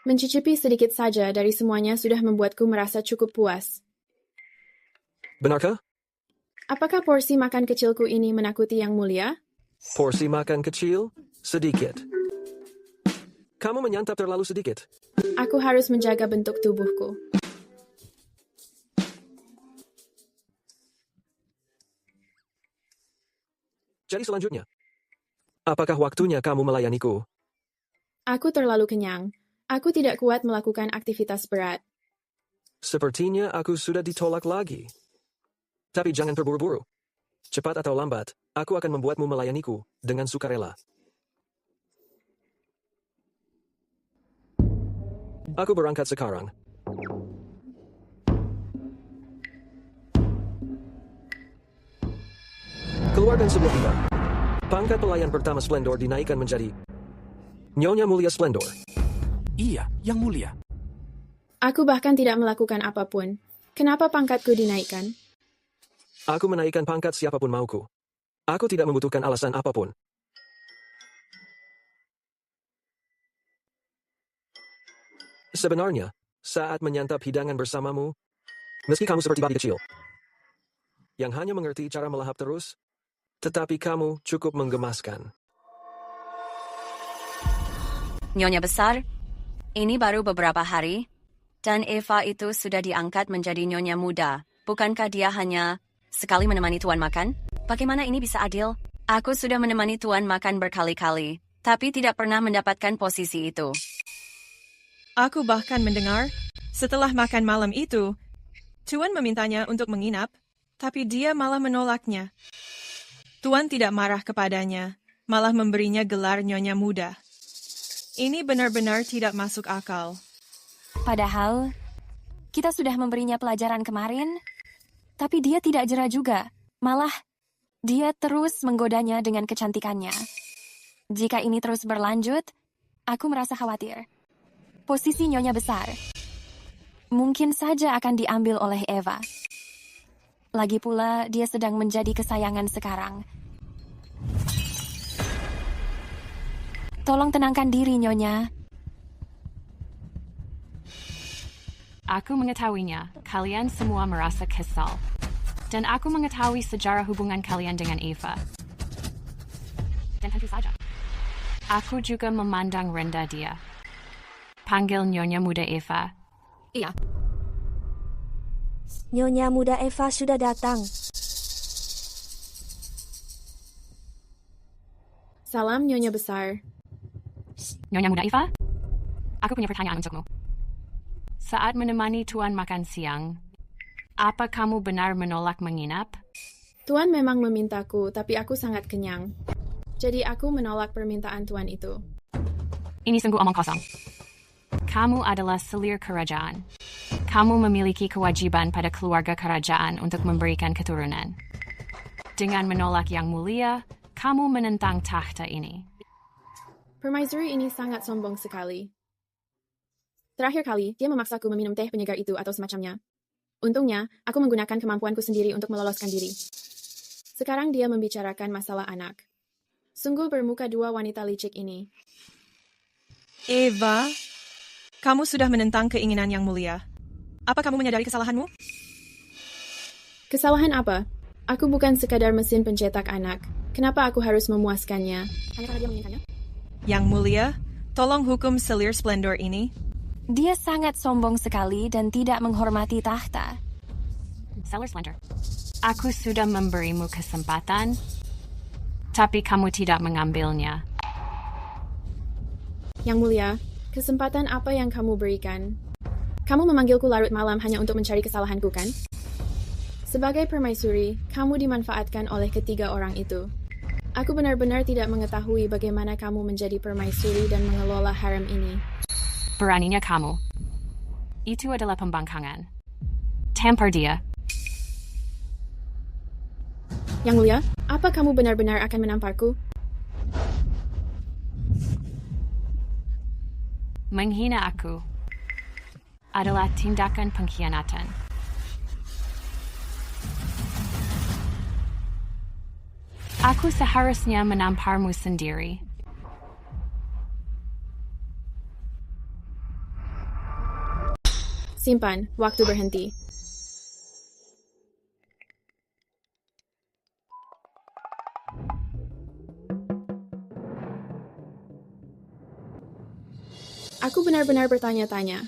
Mencicipi sedikit saja dari semuanya sudah membuatku merasa cukup puas. Benarkah? Apakah porsi makan kecilku ini menakuti Yang Mulia? Porsi makan kecil? Sedikit. Kamu menyantap terlalu sedikit. Aku harus menjaga bentuk tubuhku. Jadi selanjutnya, apakah waktunya kamu melayaniku? Aku terlalu kenyang. Aku tidak kuat melakukan aktivitas berat. Sepertinya aku sudah ditolak lagi. Tapi jangan terburu-buru. Cepat atau lambat, aku akan membuatmu melayaniku dengan sukarela. Aku berangkat sekarang. Keluarkan sebuah tiba. Pangkat pelayan pertama Splendor dinaikkan menjadi Nyonya Mulia Splendor. Iya, Yang Mulia. Aku bahkan tidak melakukan apapun. Kenapa pangkatku dinaikkan? Aku menaikkan pangkat siapapun mauku. Aku tidak membutuhkan alasan apapun. Sebenarnya, saat menyantap hidangan bersamamu, meski kamu seperti babi kecil, yang hanya mengerti cara melahap terus, tetapi kamu cukup menggemaskan. Nyonya besar, ini baru beberapa hari, dan Eva itu sudah diangkat menjadi nyonya muda. Bukankah dia hanya sekali menemani Tuan makan? Bagaimana ini bisa adil? Aku sudah menemani Tuan makan berkali-kali, tapi tidak pernah mendapatkan posisi itu. Aku bahkan mendengar, setelah makan malam itu, Tuan memintanya untuk menginap, tapi dia malah menolaknya. Tuan tidak marah kepadanya, malah memberinya gelar nyonya muda. Ini benar-benar tidak masuk akal. Padahal, kita sudah memberinya pelajaran kemarin, tapi dia tidak jera juga. Malah, dia terus menggodanya dengan kecantikannya. Jika ini terus berlanjut, aku merasa khawatir. Posisi nyonya besar mungkin saja akan diambil oleh Eva. Lagi pula, dia sedang menjadi kesayangan sekarang. Tolong tenangkan diri, Nyonya. Aku mengetahuinya, kalian semua merasa kesal. Dan aku mengetahui sejarah hubungan kalian dengan Eva. Dan tentu saja, aku juga memandang rendah dia. Panggil Nyonya Muda Eva. Iya. Nyonya Muda Eva sudah datang. Salam, Nyonya Besar. Nyonya Muda Eva, aku punya pertanyaan untukmu. Saat menemani Tuan makan siang, apa kamu benar menolak menginap? Tuan memang memintaku, tapi aku sangat kenyang. Jadi aku menolak permintaan Tuan itu. Ini sungguh omong kosong. Kamu adalah selir kerajaan. Kamu memiliki kewajiban pada keluarga kerajaan untuk memberikan keturunan. Dengan menolak Yang Mulia, kamu menentang tahta ini. Permaisuri ini sangat sombong sekali. Terakhir kali, dia memaksaku meminum teh penyegar itu atau semacamnya. Untungnya, aku menggunakan kemampuanku sendiri untuk meloloskan diri. Sekarang dia membicarakan masalah anak. Sungguh bermuka dua wanita licik ini. Eva, kamu sudah menentang keinginan Yang Mulia. Apa kamu menyadari kesalahanmu? Kesalahan apa? Aku bukan sekadar mesin pencetak anak. Kenapa aku harus memuaskannya? Hanya karena dia menginginkannya? Yang Mulia, tolong hukum selir Splendor ini. Dia sangat sombong sekali dan tidak menghormati tahta. Selir Splendor, aku sudah memberimu kesempatan, tapi kamu tidak mengambilnya. Yang Mulia, kesempatan apa yang kamu berikan? Kamu memanggilku larut malam hanya untuk mencari kesalahanku, kan? Sebagai permaisuri, kamu dimanfaatkan oleh ketiga orang itu. Aku benar-benar tidak mengetahui bagaimana kamu menjadi permaisuri dan mengelola harem ini. Beraninya kamu. Itu adalah pembangkangan. Tampar dia. Yang Mulia, apa kamu benar-benar akan menamparku? Menghina aku adalah tindakan pengkhianatan. Aku seharusnya menamparmu sendiri. Simpan, waktu berhenti. Aku benar-benar bertanya-tanya.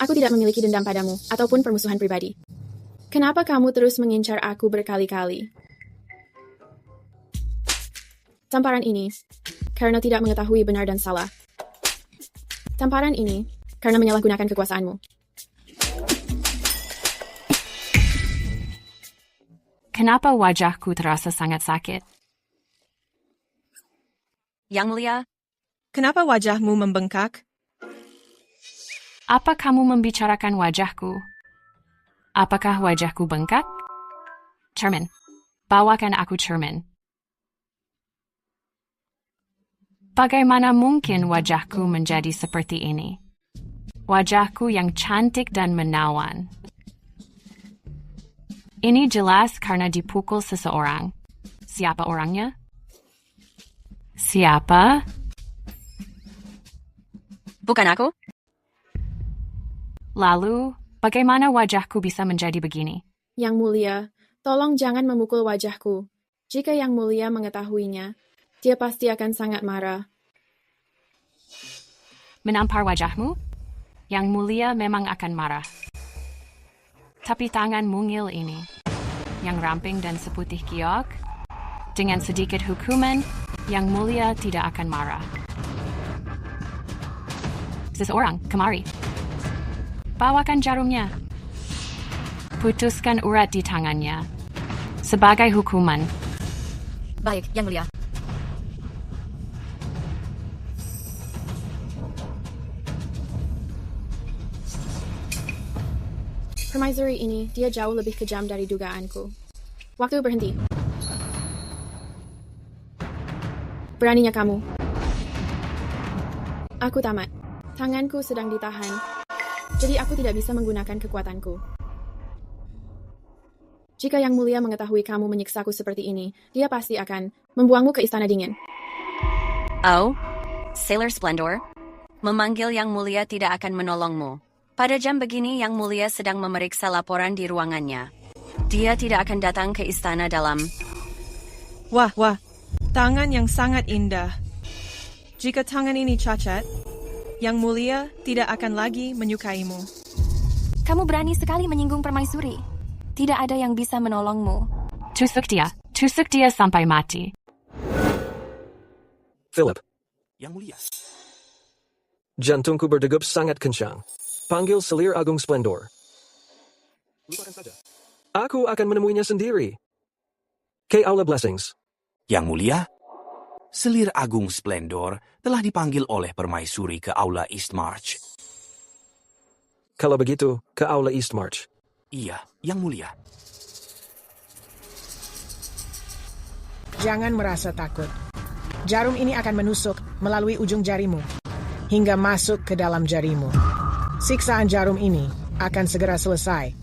Aku tidak memiliki dendam padamu, ataupun permusuhan pribadi. Kenapa kamu terus mengincar aku berkali-kali? Tamparan ini, karena tidak mengetahui benar dan salah. Tamparan ini, karena menyalahgunakan kekuasaanmu. Kenapa wajahku terasa sangat sakit? Yang Mulia, kenapa wajahmu membengkak? Apa kamu membicarakan wajahku? Apakah wajahku bengkak? Cermin, bawakan aku cermin. Bagaimana mungkin wajahku menjadi seperti ini? Wajahku yang cantik dan menawan. Ini jelas karena dipukul seseorang. Siapa orangnya? Siapa? Bukan aku. Lalu, bagaimana wajahku bisa menjadi begini? Yang Mulia, tolong jangan memukul wajahku. Jika Yang Mulia mengetahuinya, dia pasti akan sangat marah. Menampar wajahmu? Yang Mulia memang akan marah. Tapi tangan mungil ini, yang ramping dan seputih giok, dengan sedikit hukuman, Yang Mulia tidak akan marah. Seseorang, kemari. Bawakan jarumnya. Putuskan urat di tangannya. Sebagai hukuman. Baik, Yang Mulia. Permaisuri ini, dia jauh lebih kejam dari dugaanku. Waktu berhenti. Beraninya kamu. Aku tamat. Tanganku sedang ditahan. Jadi aku tidak bisa menggunakan kekuatanku. Jika Yang Mulia mengetahui kamu menyiksaku seperti ini, dia pasti akan membuangmu ke Istana Dingin. Oh, Sailor Splendor, memanggil Yang Mulia tidak akan menolongmu. Pada jam begini Yang Mulia sedang memeriksa laporan di ruangannya. Dia tidak akan datang ke istana dalam... Wah, tangan yang sangat indah. Jika tangan ini cacat, Yang Mulia tidak akan lagi menyukaimu. Kamu berani sekali menyinggung permaisuri. Tidak ada yang bisa menolongmu. Tusuk dia sampai mati. Philip, Yang Mulia. jantungku berdegup sangat kencang. Panggil Selir Agung Splendor. Lupakan saja. Aku akan menemuinya sendiri. Ke Aula Blessings. Yang Mulia, Selir Agung Splendor telah dipanggil oleh permaisuri ke Aula Eastmarch. Kalau begitu, ke Aula Eastmarch. Iya, Yang Mulia. Jangan merasa takut. Jarum ini akan menusuk melalui ujung jarimu, hingga masuk ke dalam jarimu. Siksaan jarum ini akan segera selesai.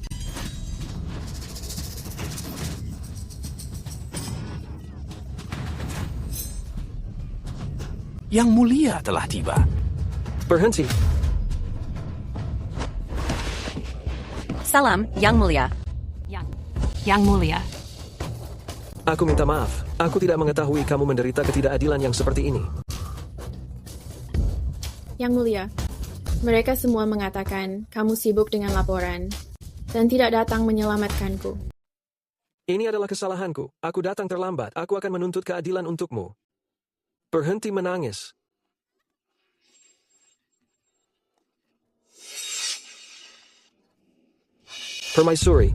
Yang Mulia telah tiba. Berhenti. Salam, Yang Mulia. Yang Mulia. Aku minta maaf. Aku tidak mengetahui kamu menderita ketidakadilan yang seperti ini. Yang Mulia, mereka semua mengatakan kamu sibuk dengan laporan dan tidak datang menyelamatkanku. Ini adalah kesalahanku. Aku datang terlambat. Aku akan menuntut keadilan untukmu. Berhenti menangis. Permaisuri.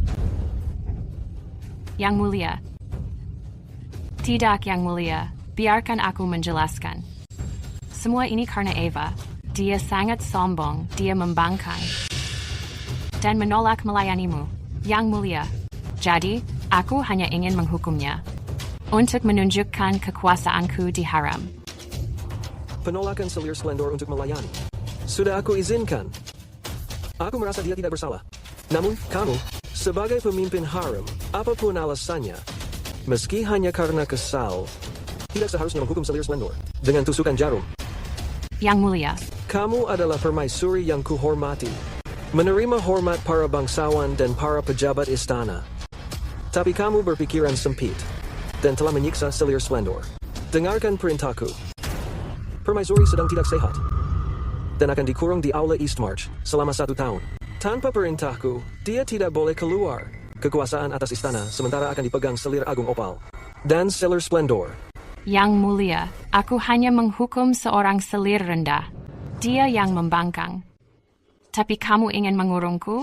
Yang Mulia. Tidak, Yang Mulia. Biarkan aku menjelaskan. Semua ini karena Eva. Dia sangat sombong, dia membangkang, dan menolak melayanimu, Yang Mulia. Jadi, aku hanya ingin menghukumnya, untuk menunjukkan kekuasaanku di haram. Penolakan Selir Splendor untuk melayani. Sudah aku izinkan. Aku merasa dia tidak bersalah. Namun, kamu, sebagai pemimpin harem, apapun alasannya, meski hanya karena kesal, tidak seharusnya menghukum Selir Splendor dengan tusukan jarum. Yang Mulia. Kamu adalah permaisuri yang kuhormati. Menerima hormat para bangsawan dan para pejabat istana. Tapi kamu berpikiran sempit dan telah menyiksa Selir Splendor. Dengarkan perintahku. Permaisuri sedang tidak sehat dan akan dikurung di Aula Eastmarch selama 1 tahun. Tanpa perintahku, dia tidak boleh keluar. Kekuasaan atas istana sementara akan dipegang Selir Agung Opal dan Selir Splendor. Yang Mulia, aku hanya menghukum seorang selir rendah. Dia yang membangkang. Tapi kamu ingin mengurungku?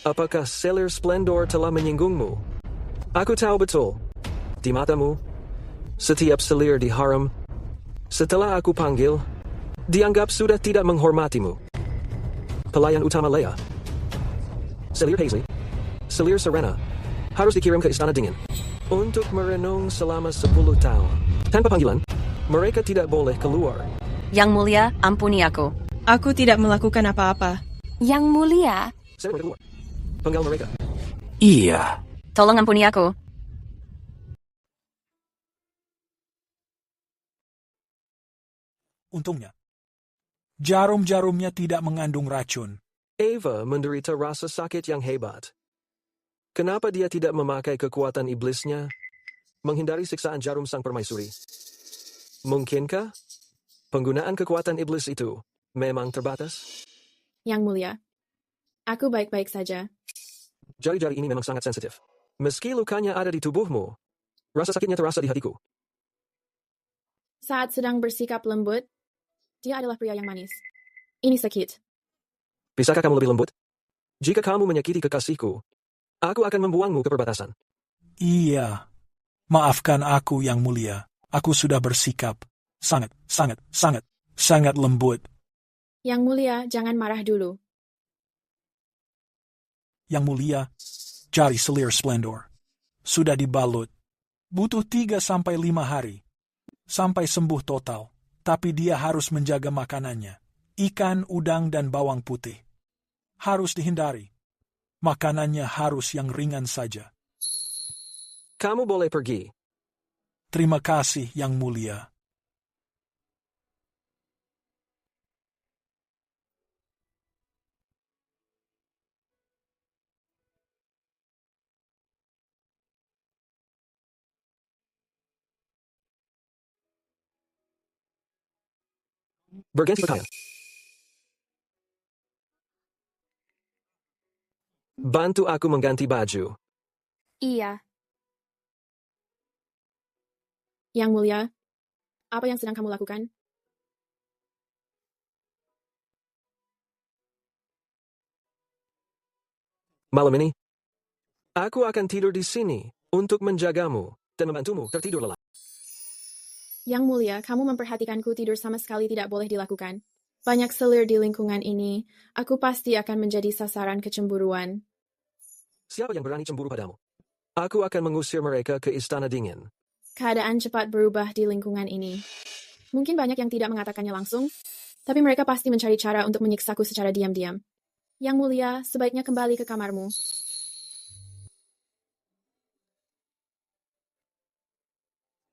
Apakah Selir Splendor telah menyinggungmu? Aku tahu betul. Di matamu, setiap selir di harem, setelah aku panggil, dianggap sudah tidak menghormatimu. Pelayan utama Leia, Selir Paisley, Selir Serena, harus dikirim ke Istana Dingin untuk merenung selama 10 tahun. Tanpa panggilan, Mereka tidak boleh keluar. Yang Mulia, ampuni aku. Aku tidak melakukan apa-apa. Yang Mulia? Saya keluar. Penggal mereka. Iya. Tolong ampuni aku. Untungnya, jarum-jarumnya tidak mengandung racun. Eva menderita rasa sakit yang hebat. Kenapa dia tidak memakai kekuatan iblisnya? Menghindari siksaan jarum sang permaisuri. Mungkinkah penggunaan kekuatan iblis itu memang terbatas? Yang Mulia, aku baik-baik saja. Jari-jari ini memang sangat sensitif. Meski lukanya ada di tubuhmu, rasa sakitnya terasa di hatiku. Saat sedang bersikap lembut, dia adalah pria yang manis. Ini sakit. Bisakah kamu lebih lembut? Jika kamu menyakiti kekasihku, aku akan membuangmu ke perbatasan. Iya. Maafkan aku, Yang Mulia. Aku sudah bersikap sangat lembut. Yang Mulia, jangan marah dulu. Yang Mulia, jari selir Splendor sudah dibalut. Butuh 3-5 hari sampai sembuh total. Tapi dia harus menjaga makanannya. Ikan, udang, dan bawang putih. Harus dihindari. Makanannya harus yang ringan saja. Kamu boleh pergi. Terima kasih, Yang Mulia. Berganti pakaian. Bantu aku mengganti baju. Iya. Yang Mulia, apa yang sedang kamu lakukan? Malam ini, aku akan tidur di sini untuk menjagamu dan membantumu tertidur lelap. Yang Mulia, kamu memperhatikanku tidur sama sekali tidak boleh dilakukan. Banyak selir di lingkungan ini, aku pasti akan menjadi sasaran kecemburuan. Siapa yang berani cemburu padamu? Aku akan mengusir mereka ke Istana Dingin. Keadaan cepat berubah di lingkungan ini. Mungkin banyak yang tidak mengatakannya langsung, tapi mereka pasti mencari cara untuk menyiksaku secara diam-diam. Yang Mulia, sebaiknya kembali ke kamarmu.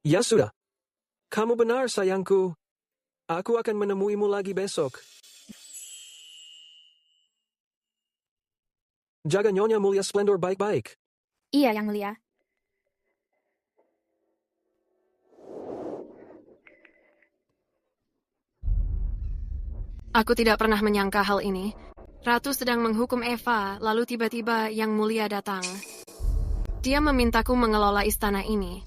Ya sudah. Kamu benar, sayangku. Aku akan menemuimu lagi besok. Jaga Nyonya Mulia Splendor baik-baik. Iya, Yang Mulia. Aku tidak pernah menyangka hal ini. Ratu sedang menghukum Eva, lalu tiba-tiba Yang Mulia datang. Dia memintaku mengelola istana ini.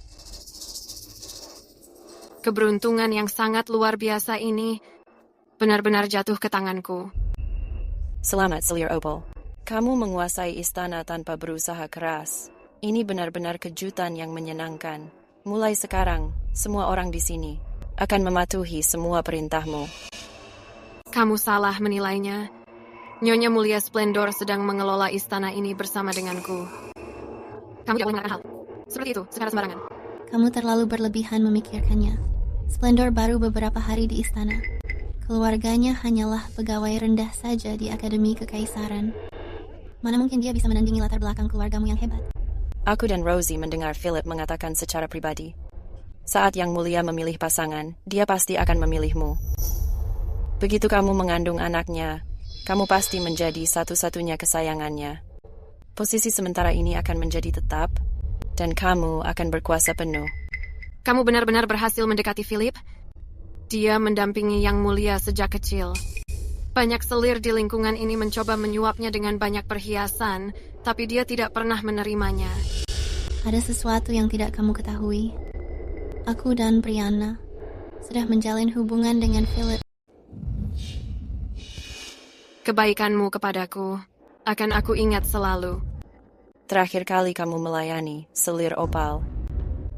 Keberuntungan yang sangat luar biasa ini benar-benar jatuh ke tanganku. Selamat, Selir Opal. Kamu menguasai istana tanpa berusaha keras. Ini benar-benar kejutan yang menyenangkan. Mulai sekarang, semua orang di sini akan mematuhi semua perintahmu. Kamu salah menilainya. Nyonya Mulia Splendor sedang mengelola istana ini bersama denganku. Kamu tidak boleh melakukan hal seperti itu secara sembarangan. Kamu terlalu berlebihan memikirkannya. Splendor baru beberapa hari di istana. Keluarganya hanyalah pegawai rendah saja di Akademi Kekaisaran. Mana mungkin dia bisa menandingi latar belakang keluargamu yang hebat? Aku dan Rosie mendengar Philip mengatakan secara pribadi. Saat Yang Mulia memilih pasangan, dia pasti akan memilihmu. Begitu kamu mengandung anaknya, kamu pasti menjadi satu-satunya kesayangannya. Posisi sementara ini akan menjadi tetap, dan kamu akan berkuasa penuh. Kamu benar-benar berhasil mendekati Philip? Dia mendampingi Yang Mulia sejak kecil. Banyak selir di lingkungan ini mencoba menyuapnya dengan banyak perhiasan, tapi dia tidak pernah menerimanya. Ada sesuatu yang tidak kamu ketahui. Aku dan Brianna sudah menjalin hubungan dengan Philip. Kebaikanmu kepadaku akan aku ingat selalu. Terakhir kali kamu melayani Selir Opal,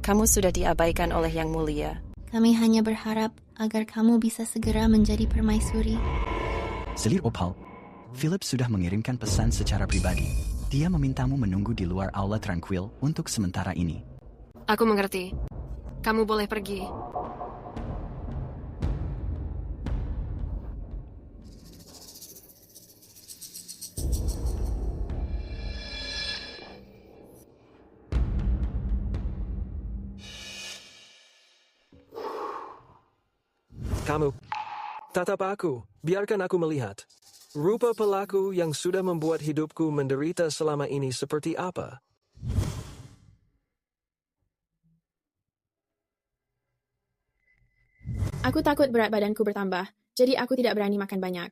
kamu sudah diabaikan oleh Yang Mulia. Kami hanya berharap agar kamu bisa segera menjadi permaisuri. Selir Opal, Philip sudah mengirimkan pesan secara pribadi. Dia memintamu menunggu di luar Aula Tranquil untuk sementara ini. Aku mengerti. Kamu boleh pergi. Kamu. Tatap aku, biarkan aku melihat. Rupa pelaku yang sudah membuat hidupku menderita selama ini seperti apa? Aku takut berat badanku bertambah, jadi aku tidak berani makan banyak.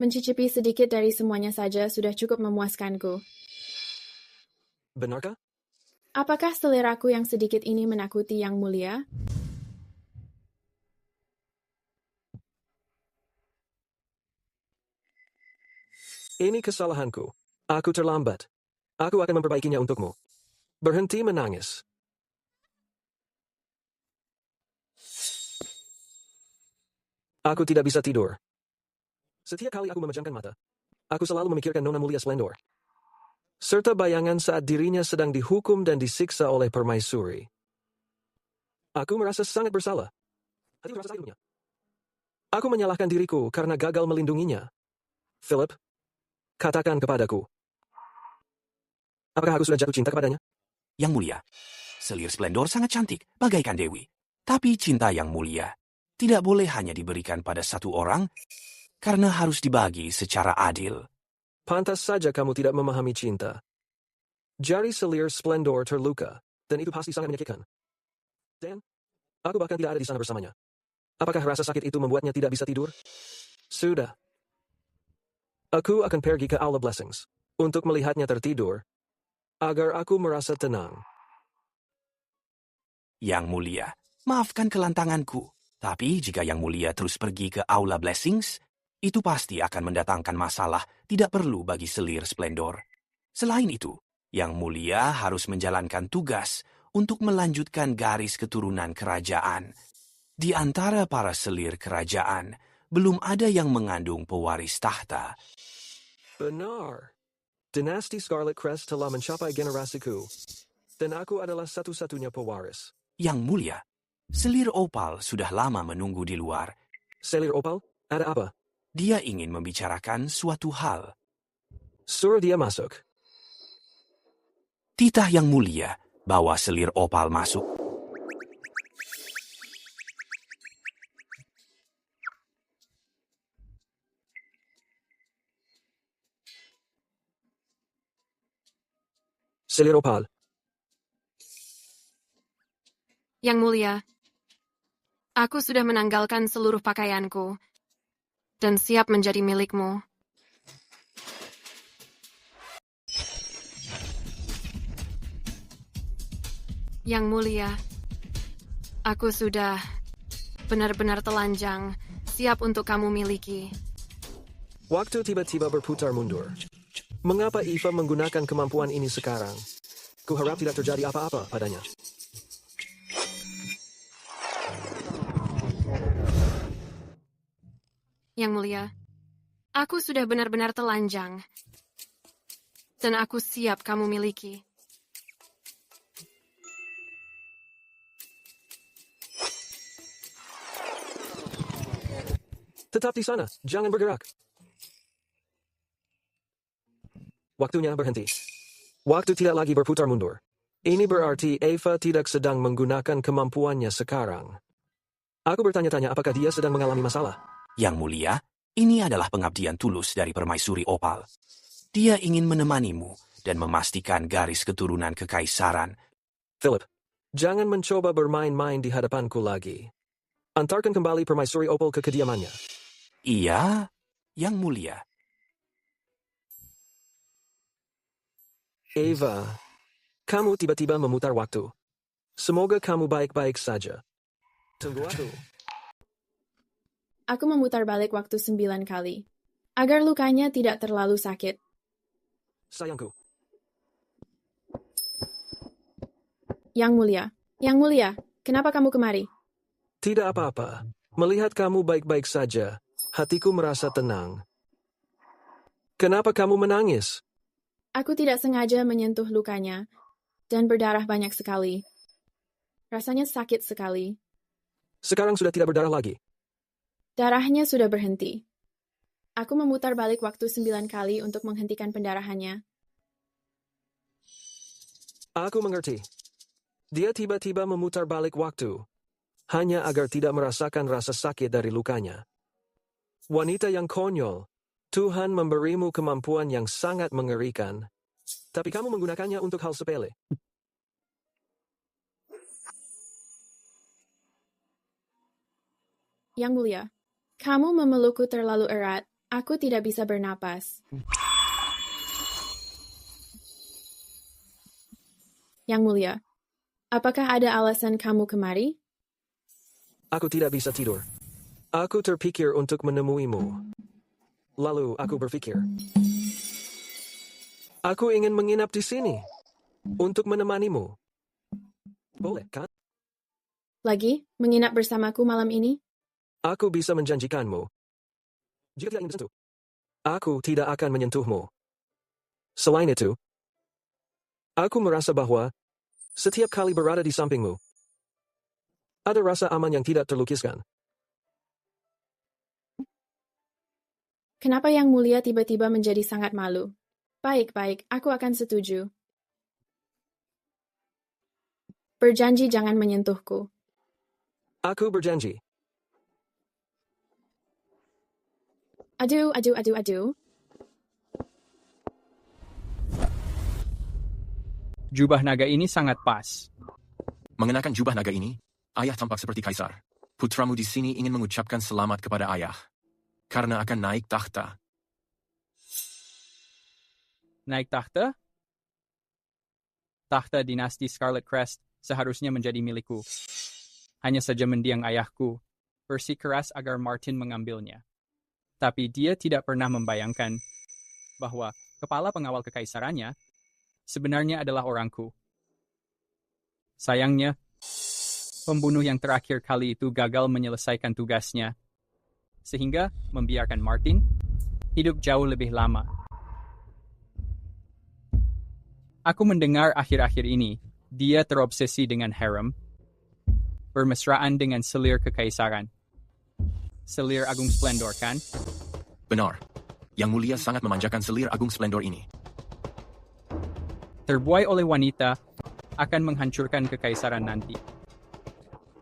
Mencicipi sedikit dari semuanya saja sudah cukup memuaskanku. Benarkah? Apakah seleraku yang sedikit ini menakuti Yang Mulia? Ini kesalahanku. Aku terlambat. Aku akan memperbaikinya untukmu. Berhenti menangis. Aku tidak bisa tidur. Setiap kali aku memejamkan mata, aku selalu memikirkan Nona Mulia Splendor. Serta bayangan saat dirinya sedang dihukum dan disiksa oleh permaisuri. Aku merasa sangat bersalah. Hatiku merasa sakitnya. Aku menyalahkan diriku karena gagal melindunginya. Philip, katakan kepadaku. Apakah aku sudah jatuh cinta kepadanya? Yang Mulia, selir Splendor sangat cantik, bagaikan Dewi. Tapi cinta Yang Mulia tidak boleh hanya diberikan pada satu orang, karena harus dibagi secara adil. Pantas saja kamu tidak memahami cinta. Jari selir Splendor terluka, dan itu pasti sangat menyakitkan. Dan, aku bahkan tidak ada di sana bersamanya. Apakah rasa sakit itu membuatnya tidak bisa tidur? Sudah. Aku akan pergi ke Aula Blessings, untuk melihatnya tertidur, agar aku merasa tenang. Yang Mulia, maafkan kelantanganku. Tapi jika Yang Mulia terus pergi ke Aula Blessings, itu pasti akan mendatangkan masalah tidak perlu bagi selir Splendor. Selain itu, Yang Mulia harus menjalankan tugas untuk melanjutkan garis keturunan kerajaan. Di antara para selir kerajaan, belum ada yang mengandung pewaris tahta. Benar. Dinasti Scarlet Crest telah mencapai generasiku, dan aku adalah satu-satunya pewaris. Yang Mulia, selir Opal sudah lama menunggu di luar. Selir Opal? Ada apa? Dia ingin membicarakan suatu hal. Suruh dia masuk. Titah Yang Mulia bawa selir Opal masuk. Selir Opal. Yang Mulia, aku sudah menanggalkan seluruh pakaianku dan siap menjadi milikmu. Yang Mulia, aku sudah benar-benar telanjang, siap untuk kamu miliki. Waktu tiba-tiba berputar mundur. Mengapa Eva menggunakan kemampuan ini sekarang? Kuharap tidak terjadi apa-apa padanya. Yang Mulia, aku sudah benar-benar telanjang, dan aku siap kamu miliki. Tetap di sana, jangan bergerak. Waktunya berhenti. Waktu tidak lagi berputar mundur. Ini berarti Eva tidak sedang menggunakan kemampuannya sekarang. Aku bertanya-tanya apakah dia sedang mengalami masalah. Yang Mulia, ini adalah pengabdian tulus dari Permaisuri Opal. Dia ingin menemanimu dan memastikan garis keturunan kekaisaran. Philip, jangan mencoba bermain-main di hadapanku lagi. Antarkan kembali Permaisuri Opal ke kediamannya. Iya, Yang Mulia. Eva, kamu tiba-tiba memutar waktu. Semoga kamu baik-baik saja. Tunggu aku. Aku memutar balik waktu 9 kali, agar lukanya tidak terlalu sakit. Sayangku. Yang Mulia, kenapa kamu kemari? Tidak apa-apa. Melihat kamu baik-baik saja, hatiku merasa tenang. Kenapa kamu menangis? Aku tidak sengaja menyentuh lukanya, dan berdarah banyak sekali. Rasanya sakit sekali. Sekarang sudah tidak berdarah lagi. Darahnya sudah berhenti. Aku memutar balik waktu 9 kali untuk menghentikan pendarahannya. Aku mengerti. Dia tiba-tiba memutar balik waktu. hanya agar tidak merasakan rasa sakit dari lukanya. Wanita yang konyol, Tuhan memberimu kemampuan yang sangat mengerikan, tapi kamu menggunakannya untuk hal sepele. Yang Mulia, kamu memelukku terlalu erat, aku tidak bisa bernapas. Yang Mulia, apakah ada alasan kamu kemari? Aku tidak bisa tidur. Aku terpikir untuk menemuimu. Lalu aku berpikir, aku ingin menginap di sini untuk menemanimu. Boleh kan? Lagi, menginap bersamaku malam ini? Aku bisa menjanjikanmu. Jika tidak ingin disentuh, aku tidak akan menyentuhmu. Selain itu, aku merasa bahwa setiap kali berada di sampingmu, ada rasa aman yang tidak terlukiskan. Kenapa Yang Mulia tiba-tiba menjadi sangat malu? Baik-baik, aku akan setuju. Berjanji jangan menyentuhku. Aku berjanji. Aduh. Jubah naga ini sangat pas. Mengenakan jubah naga ini, ayah tampak seperti kaisar. Putramu di sini ingin mengucapkan selamat kepada ayah, karena akan naik takhta. Naik takhta? Takhta dinasti Scarlet Crest seharusnya menjadi milikku. Hanya saja mendiang ayahku bersikeras agar Martin mengambilnya. Tapi dia tidak pernah membayangkan bahwa kepala pengawal kekaisarannya sebenarnya adalah orangku. Sayangnya, pembunuh yang terakhir kali itu gagal menyelesaikan tugasnya, sehingga membiarkan Martin hidup jauh lebih lama. Aku mendengar akhir-akhir ini, dia terobsesi dengan harem, bermesraan dengan selir kekaisaran. Selir Agung Splendor, kan? Benar. Yang Mulia sangat memanjakan selir Agung Splendor ini. Terbuai oleh wanita akan menghancurkan kekaisaran nanti.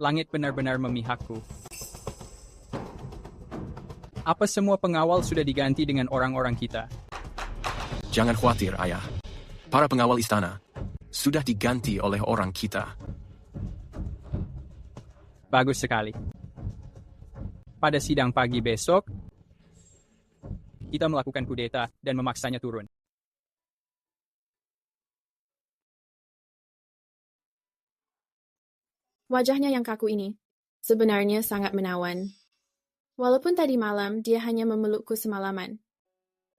Langit benar-benar memihakku. Apa semua pengawal sudah diganti dengan orang-orang kita? Jangan khawatir, ayah. Para pengawal istana sudah diganti oleh orang kita. Bagus sekali. Pada sidang pagi besok, kita melakukan kudeta dan memaksanya turun. Wajahnya yang kaku ini sebenarnya sangat menawan. Walaupun tadi malam dia hanya memelukku semalaman.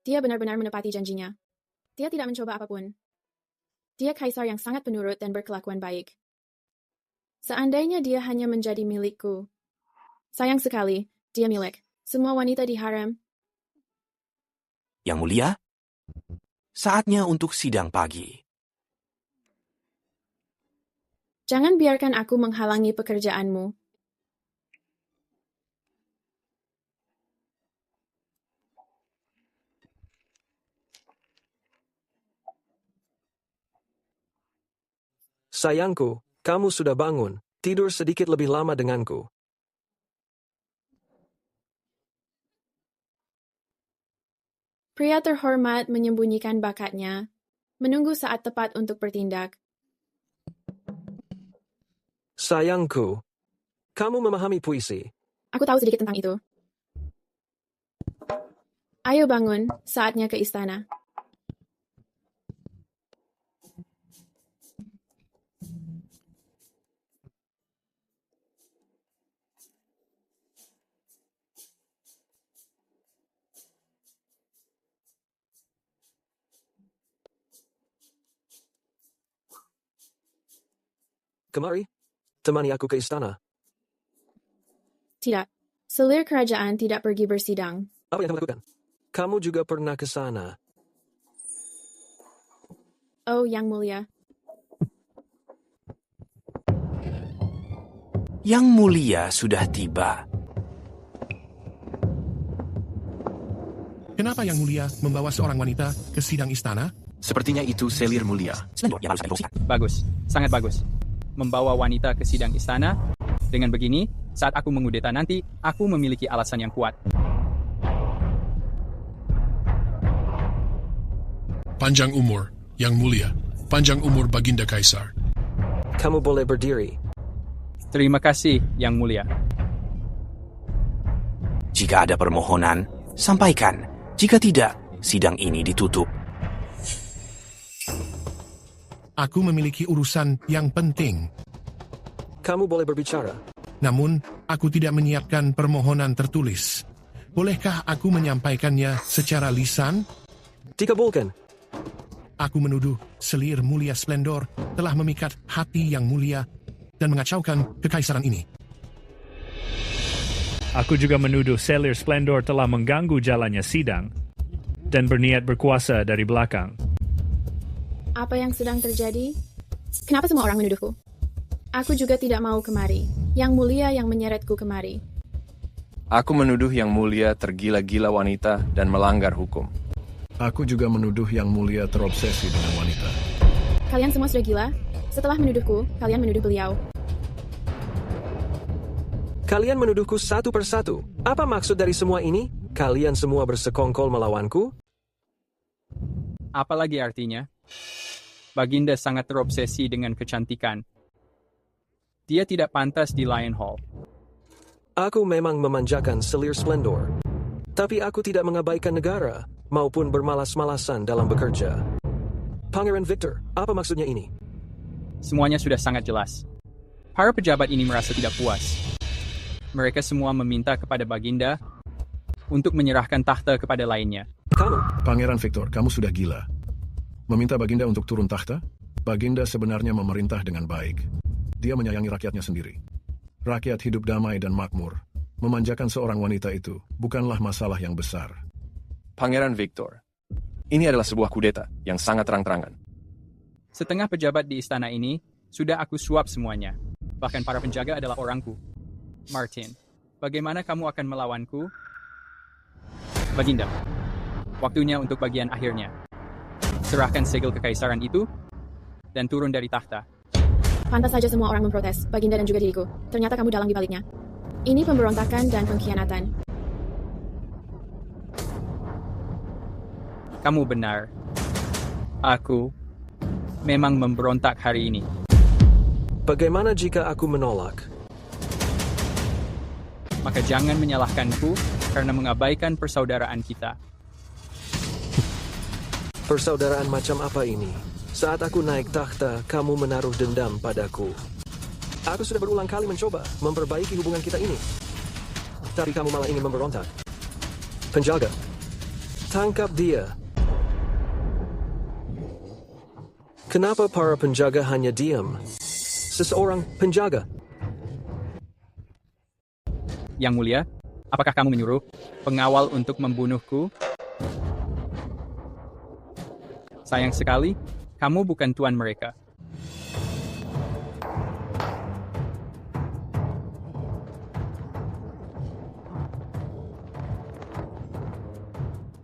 Dia benar-benar menepati janjinya. Dia tidak mencoba apapun. Dia kaisar yang sangat penurut dan berkelakuan baik. Seandainya dia hanya menjadi milikku. Sayang sekali, dia milik semua wanita di harem. Yang Mulia, saatnya untuk sidang pagi. Jangan biarkan aku menghalangi pekerjaanmu. Sayangku, kamu sudah bangun. Tidur sedikit lebih lama denganku. Pria terhormat menyembunyikan bakatnya, menunggu saat tepat untuk bertindak. Sayangku, kamu memahami puisi. Aku tahu sedikit tentang itu. Ayo bangun, saatnya ke istana. Kemari, temani aku ke istana. Tidak, selir kerajaan tidak pergi bersidang. Apa yang kamu lakukan? Kamu juga pernah ke sana. Oh, Yang Mulia. Yang Mulia sudah tiba. Kenapa Yang Mulia membawa seorang wanita ke sidang istana? Sepertinya itu selir Mulia. Bagus, sangat bagus. Membawa wanita ke sidang istana Dengan begini, saat aku mengudeta nanti, aku memiliki alasan yang kuat. Panjang umur, Yang Mulia. Panjang umur Baginda Kaisar. Kamu boleh berdiri. Terima kasih, Yang Mulia. Jika ada permohonan, sampaikan. Jika tidak, sidang ini ditutup. Aku memiliki urusan yang penting. Kamu boleh berbicara. Namun, aku tidak menyiapkan permohonan tertulis. Bolehkah aku menyampaikannya secara lisan? Dikabulkan. Aku menuduh Selir Mulia Splendor telah memikat hati Yang Mulia dan mengacaukan kekaisaran ini. Aku juga menuduh Selir Splendor telah mengganggu jalannya sidang dan berniat berkuasa dari belakang. Apa yang sedang terjadi? Kenapa semua orang menuduhku? Aku juga tidak mau kemari. Yang Mulia yang menyeretku kemari. Aku menuduh Yang Mulia tergila-gila wanita dan melanggar hukum. Aku juga menuduh Yang Mulia terobsesi dengan wanita. Kalian semua sudah gila? Setelah menuduhku, kalian menuduh beliau. Kalian menuduhku satu persatu. Apa maksud dari semua ini? Kalian semua bersekongkol melawanku? Apalagi artinya? Baginda sangat terobsesi dengan kecantikan. Dia tidak pantas di Lion Hall. Aku memang memanjakan Selir Splendor. Tapi aku tidak mengabaikan negara, maupun bermalas-malasan dalam bekerja. Pangeran Victor, apa maksudnya ini? Semuanya sudah sangat jelas. Para pejabat ini merasa tidak puas. Mereka semua meminta kepada Baginda untuk menyerahkan tahta kepada lainnya. Kamu? Pangeran Victor, kamu sudah gila. Meminta Baginda untuk turun tahta? Baginda sebenarnya memerintah dengan baik. Dia menyayangi rakyatnya sendiri. Rakyat hidup damai dan makmur. Memanjakan seorang wanita itu bukanlah masalah yang besar. Pangeran Victor, ini adalah sebuah kudeta yang sangat terang-terangan. Setengah pejabat di istana ini sudah aku suap semuanya. Bahkan para penjaga adalah orangku. Martin, bagaimana kamu akan melawanku? Baginda, waktunya untuk bagian akhirnya. Serahkan segel kekaisaran itu dan turun dari tahta. Pantas saja semua orang memprotes, Baginda dan juga diriku. Ternyata kamu dalang di baliknya. Ini pemberontakan dan pengkhianatan. Kamu benar. Aku memang memberontak hari ini. Bagaimana jika aku menolak? Maka jangan menyalahkanku karena mengabaikan persaudaraan kita. Persaudaraan macam apa ini? Saat aku naik takhta, kamu menaruh dendam padaku. Aku sudah berulang kali mencoba memperbaiki hubungan kita ini. Tapi kamu malah ingin memberontak. Penjaga, tangkap dia. Kenapa para penjaga hanya diam? Seseorang penjaga. Yang Mulia, apakah kamu menyuruh pengawal untuk membunuhku? Sayang sekali, kamu bukan tuan mereka.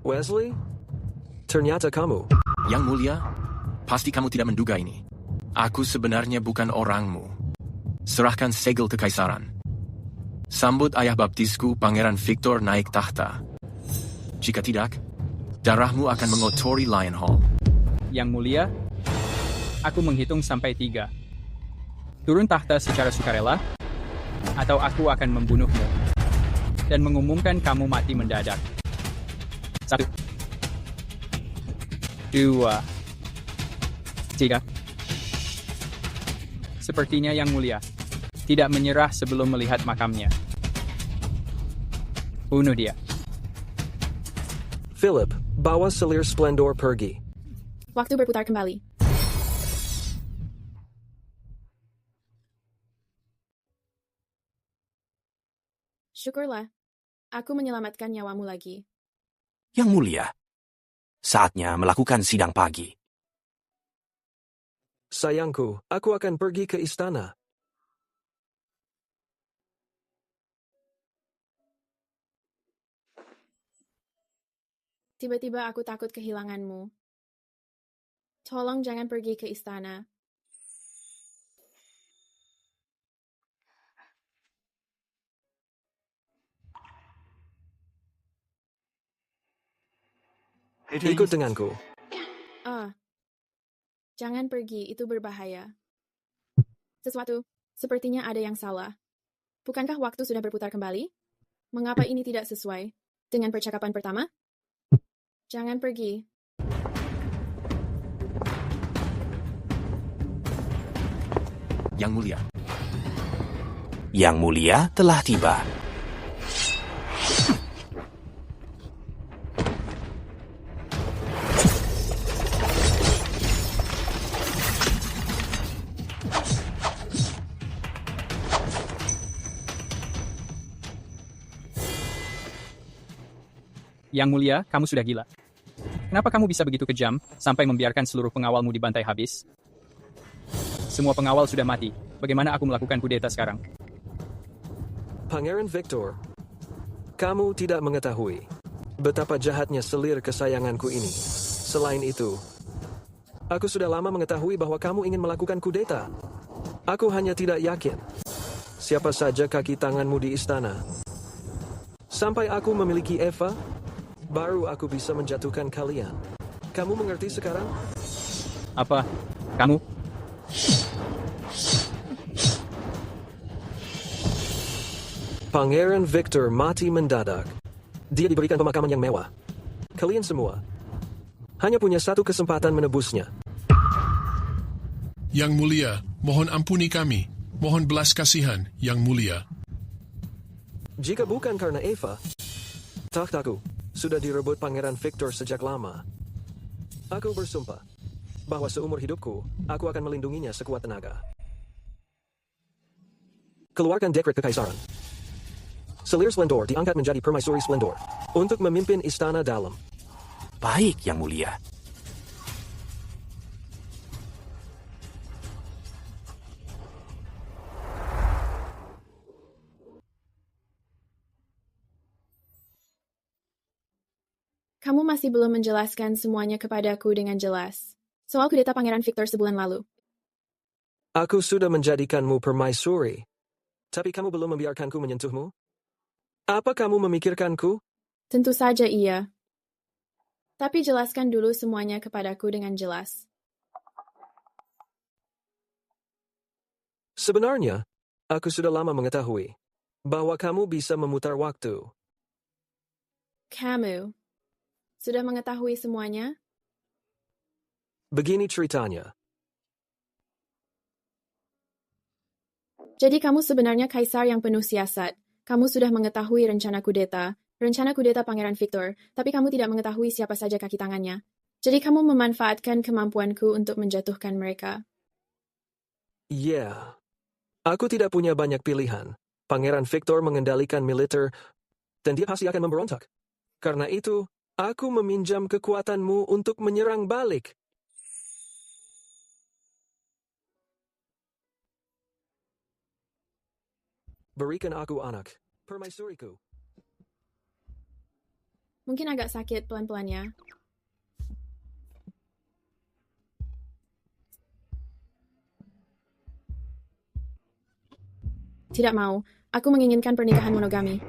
Wesley? Ternyata kamu. Yang Mulia, pasti kamu tidak menduga ini. Aku sebenarnya bukan orangmu. Serahkan segel kekaisaran. Sambut ayah baptisku, Pangeran Victor, naik tahta. Jika tidak, darahmu akan mengotori Lion Hall. Yang Mulia, aku menghitung sampai 3. Turun tahta secara sukarela, atau aku akan membunuhmu dan mengumumkan kamu mati mendadak. 1, 2, 3. Sepertinya Yang Mulia tidak menyerah sebelum melihat makamnya. Bunuh dia. Philip, bawa Selir Splendor pergi. Waktu berputar kembali. Syukurlah, aku menyelamatkan nyawamu lagi. Yang Mulia, saatnya melakukan sidang pagi. Sayangku, aku akan pergi ke istana. Tiba-tiba aku takut kehilanganmu. Tolong jangan pergi ke istana. Ikut denganku. Jangan pergi, itu berbahaya. Sepertinya ada yang salah. Bukankah waktu sudah berputar kembali? Mengapa ini tidak sesuai dengan percakapan pertama? Jangan pergi. Yang Mulia. Yang Mulia telah tiba. Yang Mulia, kamu sudah gila. Kenapa kamu bisa begitu kejam, sampai membiarkan seluruh pengawalmu dibantai habis? Semua pengawal sudah mati. Bagaimana aku melakukan kudeta sekarang? Pangeran Victor, kamu tidak mengetahui betapa jahatnya selir kesayanganku ini. Selain itu, aku sudah lama mengetahui bahwa kamu ingin melakukan kudeta. Aku hanya tidak yakin siapa saja kaki tanganmu di istana. Sampai aku memiliki Eva, baru aku bisa menjatuhkan kalian. Kamu mengerti sekarang? Apa? Kamu? Pangeran Victor mati mendadak. Dia diberikan pemakaman yang mewah. Kalian semua hanya punya satu kesempatan menebusnya. Yang Mulia, mohon ampuni kami. Mohon belas kasihan, Yang Mulia. Jika bukan karena Eva, takhtaku sudah direbut Pangeran Victor sejak lama. Aku bersumpah bahwa seumur hidupku, aku akan melindunginya sekuat tenaga. Keluarkan dekret kekaisaran. Selir Splendor diangkat menjadi Permaisuri Splendor untuk memimpin istana dalam. Baik, Yang Mulia. Kamu masih belum menjelaskan semuanya kepadaku dengan jelas. Soal kudeta Pangeran Victor sebulan lalu. Aku sudah menjadikanmu permaisuri, tapi kamu belum membiarkanku menyentuhmu? Apa kamu memikirkanku? Tentu saja iya. Tapi jelaskan dulu semuanya kepadaku dengan jelas. Sebenarnya, aku sudah lama mengetahui bahwa kamu bisa memutar waktu. Kamu sudah mengetahui semuanya? Begini ceritanya. Jadi kamu sebenarnya kaisar yang penuh siasat. Kamu sudah mengetahui rencana kudeta Pangeran Victor, tapi kamu tidak mengetahui siapa saja kaki tangannya. Jadi kamu memanfaatkan kemampuanku untuk menjatuhkan mereka. Ya, aku tidak punya banyak pilihan. Pangeran Victor mengendalikan militer, dan dia pasti akan memberontak. Karena itu, aku meminjam kekuatanmu untuk menyerang balik. Berikan aku anak, permaisuriku. Mungkin agak sakit pelan-pelannya. Tidak mau. Aku menginginkan pernikahan monogami.